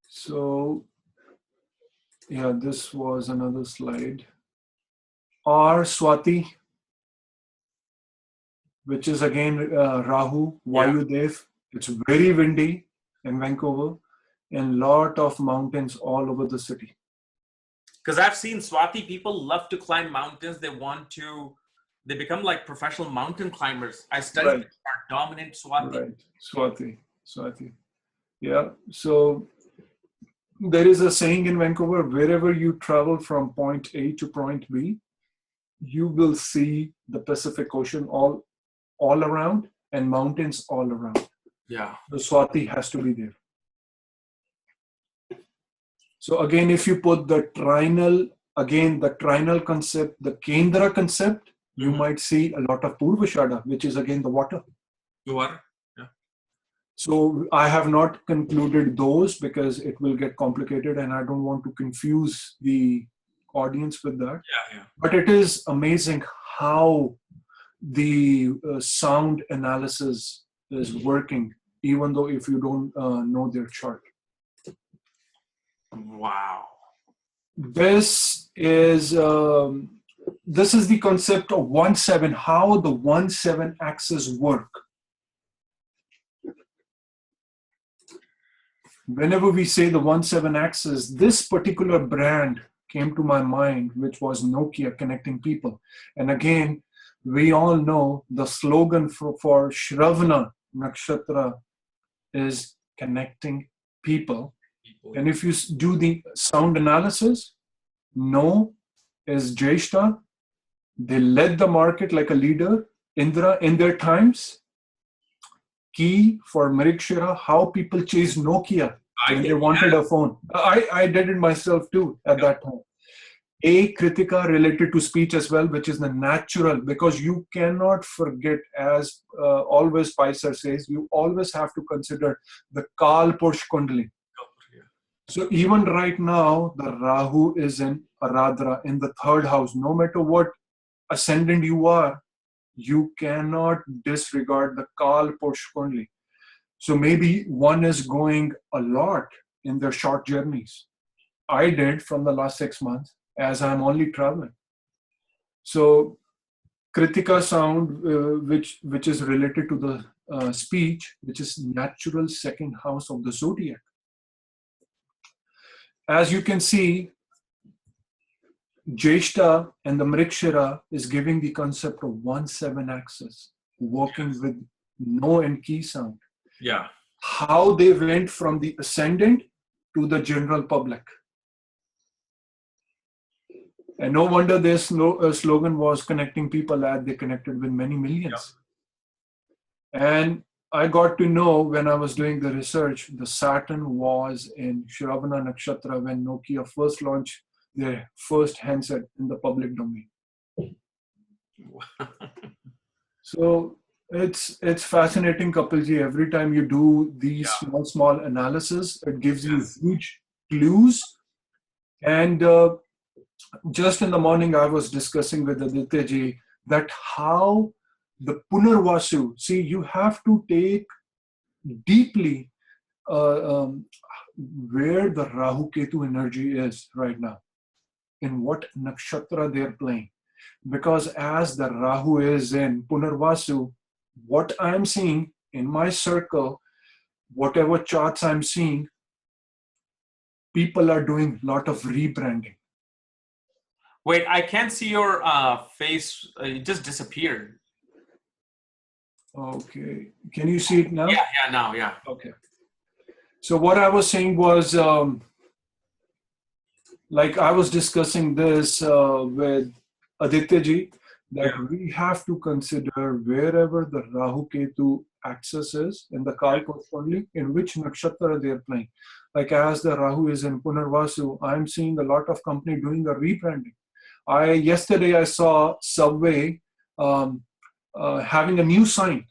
Speaker 2: So, yeah, this was another slide. Or Swati, which is again Rahu, Vayudev. It's very windy in Vancouver, and lot of mountains all over the city.
Speaker 1: Because I've seen Swati people love to climb mountains. They become like professional mountain climbers. I studied the dominant Swati.
Speaker 2: Right, Swati. Yeah, so there is a saying in Vancouver, wherever you travel from point A to point B, you will see the Pacific Ocean all around and mountains all around.
Speaker 1: Yeah.
Speaker 2: The Swati has to be there. So again, if you put the trinal concept, the Kendra concept, you might see a lot of Purvashada, which is again the water.
Speaker 1: The water, yeah.
Speaker 2: So I have not concluded those because it will get complicated and I don't want to confuse the audience with that.
Speaker 1: Yeah.
Speaker 2: But it is amazing how the sound analysis is working, even though if you don't know their chart.
Speaker 1: Wow.
Speaker 2: This is the concept of 1-7, how the 1-7 axis work. Whenever we say the 1-7 axis, this particular brand came to my mind, which was Nokia, connecting people. And again, we all know the slogan for Shravana Nakshatra is connecting people. And if you do the sound analysis, No is Jyeshta. They led the market like a leader. Indra in their times. Key for Marikshira, how people chased Nokia when they wanted a phone. I did it myself too at that time. A Kritika related to speech as well, which is the natural, because you cannot forget, as always Paiser says, you always have to consider the Kal Purush Kundali. So even right now, the Rahu is in Aradhara in the 3rd house. No matter what ascendant you are, you cannot disregard the Kal Purush Kundali. So maybe one is going a lot in their short journeys. I did from the last 6 months, as I'm only traveling. So Kritika sound, which is related to the speech, which is natural 2nd house of the zodiac. As you can see, Jyeshta and the Marikshira is giving the concept of 1-7 axis, working with No and Key sound.
Speaker 1: Yeah.
Speaker 2: How they went from the ascendant to the general public. And no wonder their slogan was connecting people, as they connected with many millions. Yeah. And I got to know when I was doing the research, the Saturn was in Shravana Nakshatra when Nokia first launched their first handset in the public domain. So it's fascinating, Kapilji. Every time you do these small analysis, it gives you huge clues. And just in the morning, I was discussing with Adityaji that how the Punarvasu, see, you have to take deeply where the Rahu Ketu energy is right now, in what nakshatra they're playing. Because as the Rahu is in Punarvasu, what I'm seeing in my circle, whatever charts I'm seeing, people are doing a lot of rebranding.
Speaker 1: Wait, I can't see your face. It just disappeared.
Speaker 2: Okay. Can you see it now?
Speaker 1: Yeah, now, yeah.
Speaker 2: Okay. So what I was saying was, like I was discussing this with Aditya ji, that
Speaker 1: Yeah.
Speaker 2: we have to consider wherever the Rahu Ketu axis is in the Kal corresponding, in which nakshatra they are playing. Like as the Rahu is in Punarvasu, I'm seeing a lot of company doing a rebranding. Yesterday I saw Subway having a new sign.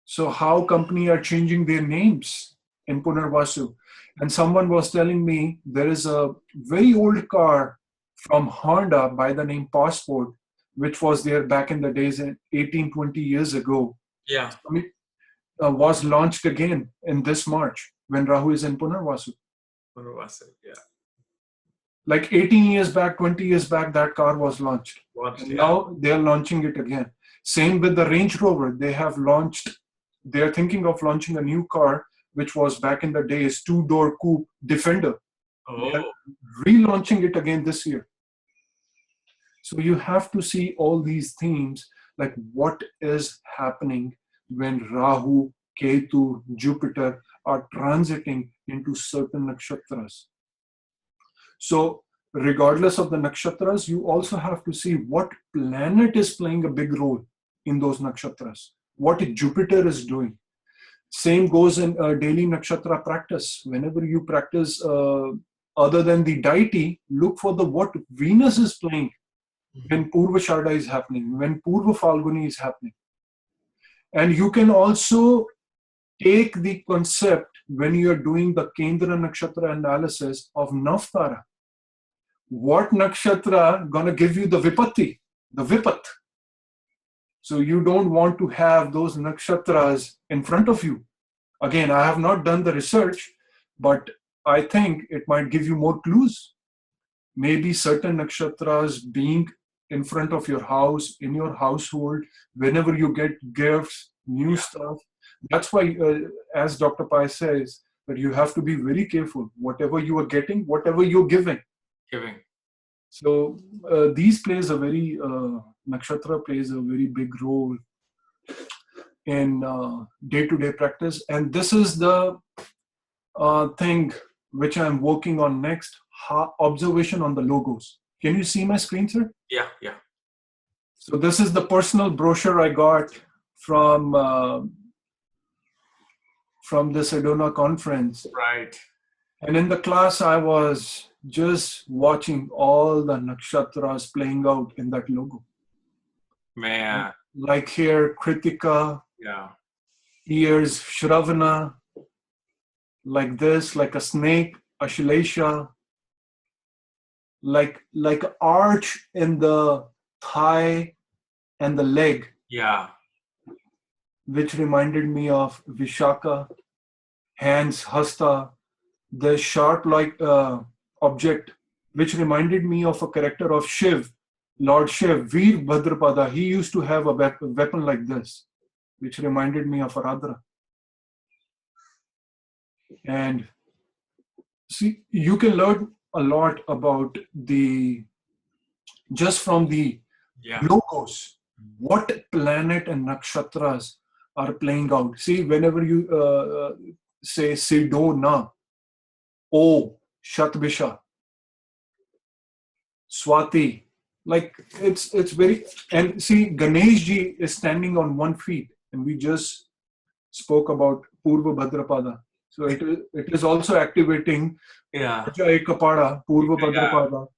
Speaker 2: So how company are changing their names in Punarvasu? And someone was telling me there is a very old car from Honda by the name Passport, which was there back in the days, 18, 20 years ago.
Speaker 1: Yeah.
Speaker 2: I mean, was launched again in this March when Rahu is in Punarvasu.
Speaker 1: Yeah.
Speaker 2: Like 18 years back, 20 years back, that car was launched.
Speaker 1: Yeah.
Speaker 2: Now they're launching it again. Same with the Range Rover. They're thinking of launching a new car, which was back in the days, two-door coupe Defender. They're relaunching it again this year. So you have to see all these themes, like what is happening when Rahu, Ketu, Jupiter are transiting into certain nakshatras. So regardless of the nakshatras, you also have to see what planet is playing a big role in those nakshatras, what Jupiter is doing. Same goes in daily nakshatra practice. Whenever you practice other than the deity, look for the what Venus is playing when Purva Sharda is happening, when Purva Falguni is happening. And you can also take the concept when you are doing the Kendra Nakshatra analysis of Navtara. What nakshatra gonna give you the vipatti, the vipat? So you don't want to have those nakshatras in front of you. Again, I have not done the research, but I think it might give you more clues. Maybe certain nakshatras being in front of your house, in your household, whenever you get gifts, new stuff. That's why, as Dr. Pai says, that you have to be very careful. Whatever you are getting, whatever you're giving. So these plays a very, nakshatra plays a very big role in day-to-day practice. And this is the thing which I'm working on next, observation on the logos. Can you see my screen, sir?
Speaker 1: Yeah.
Speaker 2: So this is the personal brochure I got from the Sedona conference.
Speaker 1: Right.
Speaker 2: And in the class, I was just watching all the nakshatras playing out in that logo.
Speaker 1: Man.
Speaker 2: Like here, Kritika.
Speaker 1: Yeah.
Speaker 2: Ears, Shravana. Like this, like a snake, Ashilesha. Like arch in the thigh and the leg.
Speaker 1: Yeah.
Speaker 2: Which reminded me of Vishaka. Hands, Hasta. The sharp-like object, which reminded me of a character of Shiv, Lord Shiv, Veer Bhadrapada. He used to have a weapon like this, which reminded me of Aradhra. And see, you can learn a lot about just from the logos, what planet and nakshatras are playing out. See, whenever you say Sidona, O, Shatbisha, Swati, like it's very, and see, Ganesh ji is standing on 1 feet, and we just spoke about Purva Bhadrapada. So it is also activating Jai Kapada, Purva Bhadrapada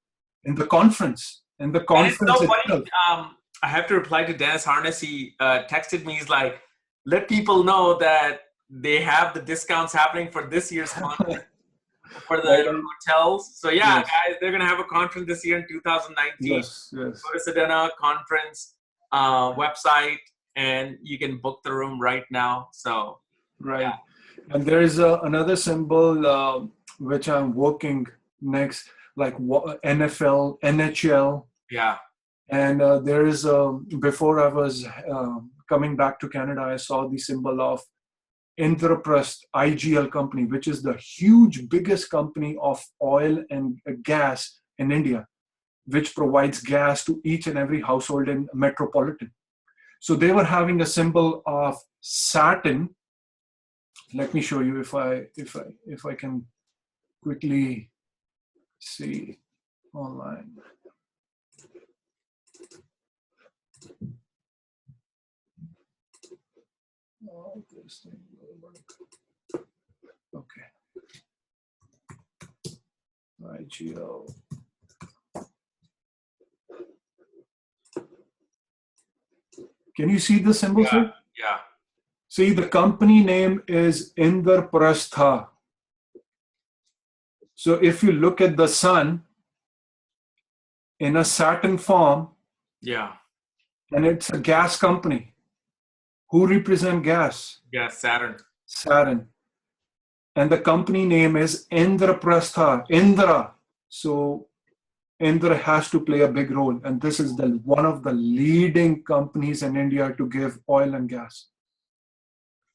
Speaker 2: in the conference. And the conference
Speaker 1: and it's so
Speaker 2: itself.
Speaker 1: Funny. I have to reply to Dennis Harness. He texted me. He's like, let people know that they have the discounts happening for this year's conference. For the hotels. So guys, they're going to have a conference this year in 2019.
Speaker 2: Yes.
Speaker 1: Go to Sedona conference website and you can book the room right now. So
Speaker 2: And there is another symbol which I'm working next, like NFL, NHL.
Speaker 1: Yeah.
Speaker 2: And there is before I was coming back to Canada, I saw the symbol of Indraprasth IGL company, which is the huge, biggest company of oil and gas in India, which provides gas to each and every household in metropolitan. So they were having a symbol of Saturn. Let me show you if I can quickly see online. Oh, this thing will work. Okay. IGO. Can you see the symbol, sir?
Speaker 1: Yeah.
Speaker 2: See, the company name is Indraprastha. So if you look at the sun in a Saturn form,
Speaker 1: Yeah.
Speaker 2: and it's a gas company. Who represent gas?
Speaker 1: Yeah, Saturn.
Speaker 2: Saturn. And the company name is Indraprastha, Indra. So Indra has to play a big role. And this is one of the leading companies in India to give oil and gas.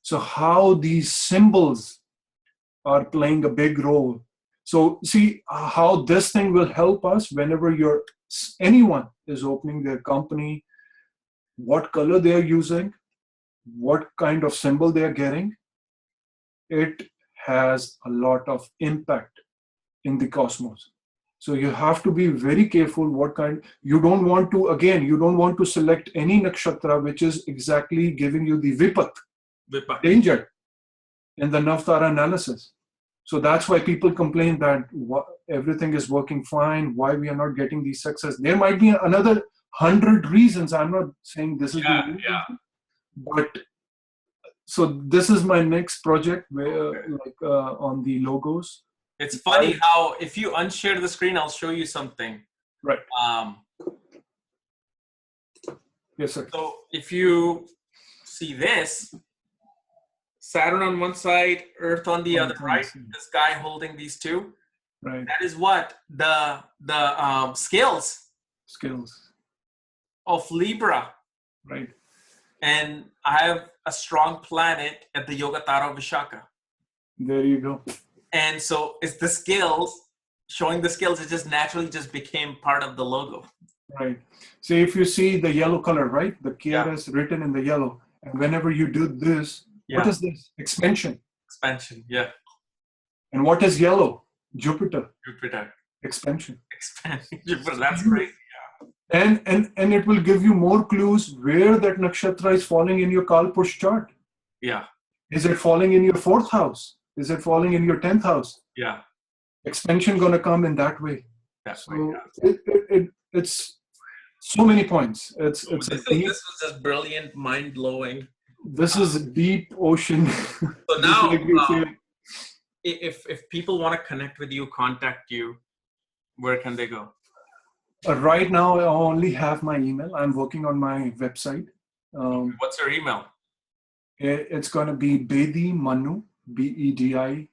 Speaker 2: So how these symbols are playing a big role. So see how this thing will help us whenever anyone is opening their company, what color they are using, what kind of symbol they are getting. It has a lot of impact in the cosmos. So you have to be very careful you don't want to select any nakshatra which is exactly giving you the vipat, danger in the Navtara analysis. So that's why people complain that everything is working fine, why we are not getting the success. There might be another 100 reasons. I'm not saying this is the only reason, but so this is my next project where on the logos.
Speaker 1: It's funny how if you unshare the screen, I'll show you something.
Speaker 2: Right. Yes, sir.
Speaker 1: So if you see this, Saturn on one side, Earth on the other, right? This guy holding these two.
Speaker 2: Right.
Speaker 1: That is what the skills of Libra.
Speaker 2: Right.
Speaker 1: And I have a strong planet at the Yogatara of Vishaka.
Speaker 2: There you go.
Speaker 1: And so it's the skills, showing the skills, it just naturally just became part of the logo.
Speaker 2: Right. See, if you see the yellow color, right? The KRS written in the yellow. And whenever you do this, what is this? Expansion.
Speaker 1: Expansion, yeah.
Speaker 2: And what is yellow? Jupiter.
Speaker 1: Jupiter.
Speaker 2: Expansion.
Speaker 1: Jupiter, that's great.
Speaker 2: Yeah. And it will give you more clues where that nakshatra is falling in your Kalpurush chart.
Speaker 1: Yeah.
Speaker 2: Is it falling in your 4th house? Is it falling in your 10th house?
Speaker 1: Yeah.
Speaker 2: Expansion gonna come in that way.
Speaker 1: That's
Speaker 2: so it's so many points. This was
Speaker 1: just brilliant, mind blowing.
Speaker 2: This is a deep ocean.
Speaker 1: So now, if people want to connect with you, contact you, where can they go?
Speaker 2: Right now, I only have my email. I'm working on my website.
Speaker 1: What's your email?
Speaker 2: It's going to be bedimanu, bedimanu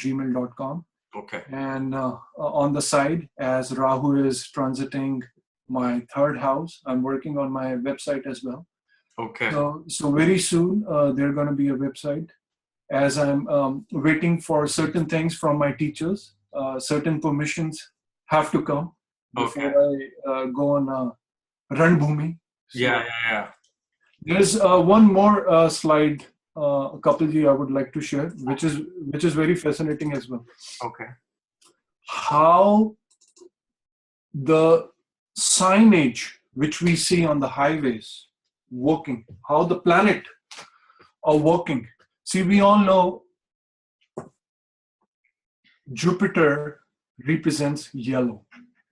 Speaker 2: @gmail.com.
Speaker 1: Okay.
Speaker 2: And on the side, as Rahu is transiting my 3rd house, I'm working on my website as well.
Speaker 1: Okay.
Speaker 2: So very soon, there's going to be a website. As I'm waiting for certain things from my teachers, certain permissions have to come before I go on Ranbhumi. So
Speaker 1: yeah.
Speaker 2: There's one more slide, Kapilji, I would like to share, which is very fascinating as well.
Speaker 1: Okay.
Speaker 2: How the signage which we see on the highways working, how the planet are working. See, we all know Jupiter represents yellow,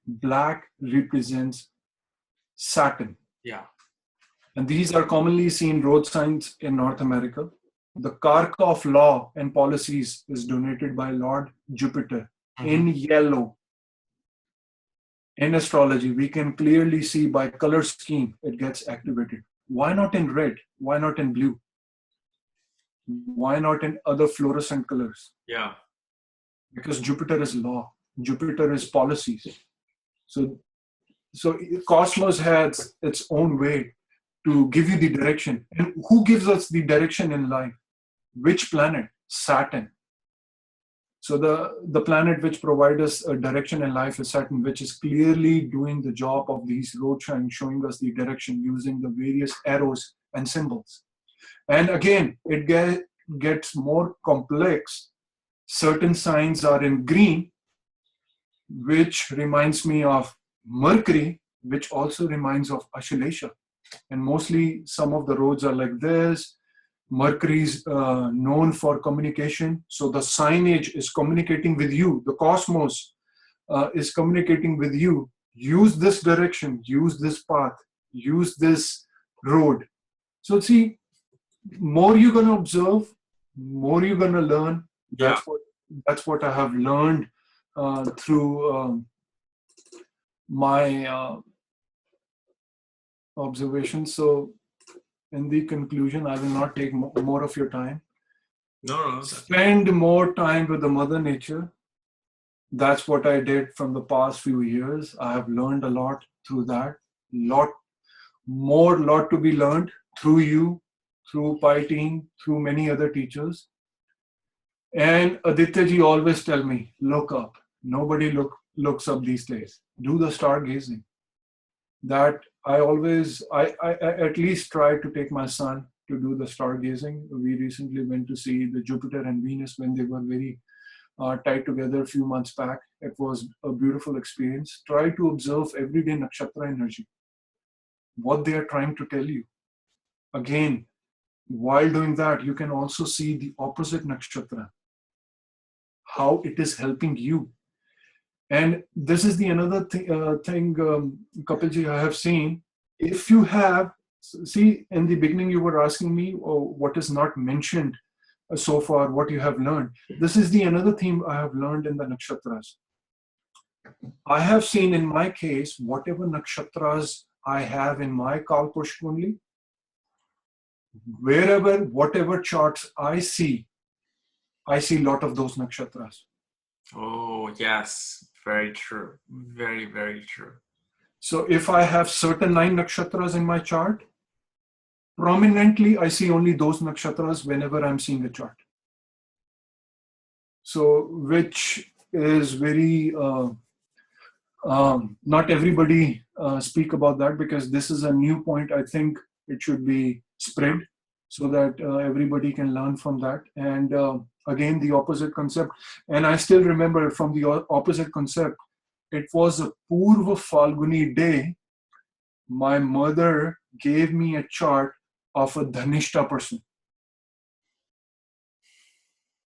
Speaker 2: black represents Saturn.
Speaker 1: Yeah.
Speaker 2: And these are commonly seen road signs in North America. The Karka of law and policies is donated by Lord Jupiter in yellow. In astrology, we can clearly see by color scheme, it gets activated. Why not in red? Why not in blue? Why not in other fluorescent colors?
Speaker 1: Yeah.
Speaker 2: Because Jupiter is law. Jupiter is policies. So Cosmos has its own way to give you the direction. And who gives us the direction in life? Which planet? Saturn. So the planet which provides us a direction in life is Saturn, which is clearly doing the job of these road signs, showing us the direction using the various arrows and symbols. And again, it gets more complex. Certain signs are in green, which reminds me of Mercury, which also reminds of Ashalesha. And mostly some of the roads are like this. Mercury is known for communication. So the signage is communicating with you. The cosmos is communicating with you. Use this direction, use this path, use this road. So see, more you're going to observe, more you're going to learn. That's what I have learned through my observations. So in the conclusion, I will not take more of your time.
Speaker 1: No.
Speaker 2: Spend more time with the Mother Nature. That's what I did from the past few years. I have learned a lot through that. Lot to be learned through you, through Pi team, through many other teachers. And Aditya ji always tell me, look up. Nobody looks up these days. Do the stargazing. That I at least try to take my son to do the stargazing. We recently went to see the Jupiter and Venus when they were very tied together a few months back. It was a beautiful experience. Try to observe everyday nakshatra energy, what they are trying to tell you. Again, while doing that, you can also see the opposite nakshatra, how it is helping you. And this is the another thing, Kapilji, I have seen. If you have, see, in the beginning you were asking me what is not mentioned so far, what you have learned. This is the another theme I have learned in the nakshatras. I have seen in my case, whatever nakshatras I have in my Kalpurush Kundali, whatever charts I see a lot of those nakshatras.
Speaker 1: Oh, yes. Very true. Very, very true.
Speaker 2: So if I have certain 9 nakshatras in my chart, prominently I see only those nakshatras whenever I'm seeing a chart. So which is very, not everybody speak about that, because this is a new point. I think it should be spread so that everybody can learn from that. And again, the opposite concept. And I still remember from the opposite concept, it was a Purva Falguni day. My mother gave me a chart of a Dhanishta person.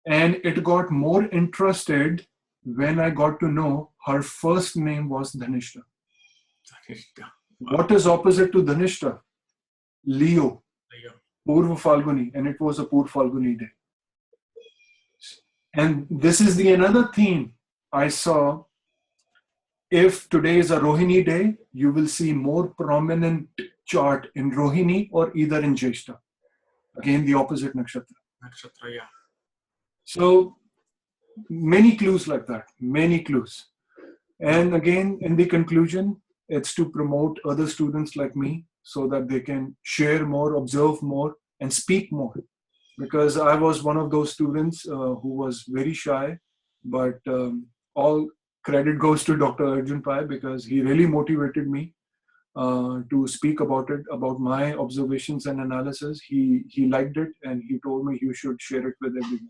Speaker 2: And it got more interested when I got to know her first name was Dhanishta. What is opposite to Dhanishta? Leo. Purva Falguni. And it was a Purva Falguni day. And this is the another theme I saw. If today is a Rohini day, you will see more prominent chart in Rohini or either in Jyeshta. Again, the opposite nakshatra.
Speaker 1: Nakshatra, yeah.
Speaker 2: So many clues like that, many clues. And again, in the conclusion, it's to promote other students like me so that they can share more, observe more, and speak more. Because I was one of those students who was very shy, but all credit goes to Dr. Arjun Pai, because he really motivated me to speak about it, about my observations and analysis. He liked it, and he told me you should share it with everyone.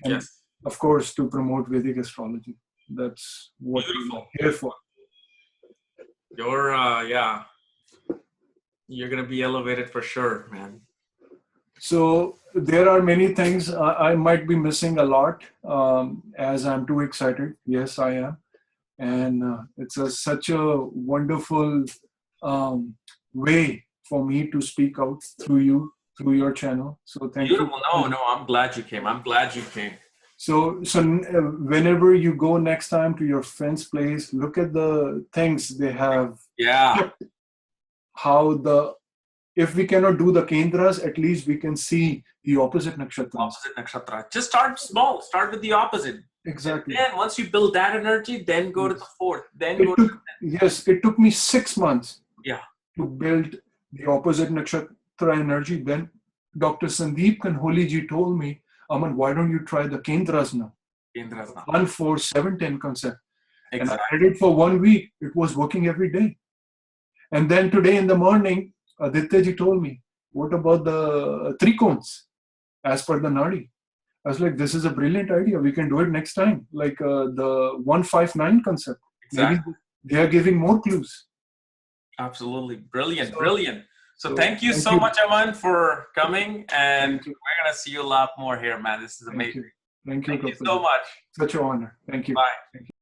Speaker 2: And
Speaker 1: yes.
Speaker 2: Of course, to promote Vedic astrology. That's what we're here for.
Speaker 1: You're going to be elevated for sure, man.
Speaker 2: So there are many things I might be missing a lot as I'm too excited. Yes, I am. And it's such a wonderful way for me to speak out through you, through your channel. So thank you.
Speaker 1: No, I'm glad you came.
Speaker 2: So whenever you go next time to your friend's place, look at the things they have.
Speaker 1: Yeah.
Speaker 2: If we cannot do the kendras, at least we can see the opposite nakshatra.
Speaker 1: Opposite nakshatra. Just start small. Start with the opposite.
Speaker 2: Exactly.
Speaker 1: And then once you build that energy, then go to the fourth.
Speaker 2: It took me 6 months.
Speaker 1: Yeah.
Speaker 2: To build the opposite nakshatra energy. Then Dr. Sandeep Kanholi ji told me, Aman, why don't you try the kendras now?
Speaker 1: Kendra's not.
Speaker 2: 1, 4, 7, 10 concept. And I
Speaker 1: Exactly.
Speaker 2: read it for 1 week. It was working every day. And then today in the morning, Aditya told me, what about the tricones as per the Nadi? I was like, this is a brilliant idea. We can do it next time. Like the 159 concept. Maybe
Speaker 1: Exactly.
Speaker 2: they are giving more clues.
Speaker 1: Absolutely. Brilliant.
Speaker 2: So,
Speaker 1: Brilliant. So thank you so much, Aman, for coming. And we're going to see you a lot more here, man. This is amazing.
Speaker 2: Thank you.
Speaker 1: Thank you so much.
Speaker 2: Such an honor. Thank you.
Speaker 1: Bye.
Speaker 2: Thank you.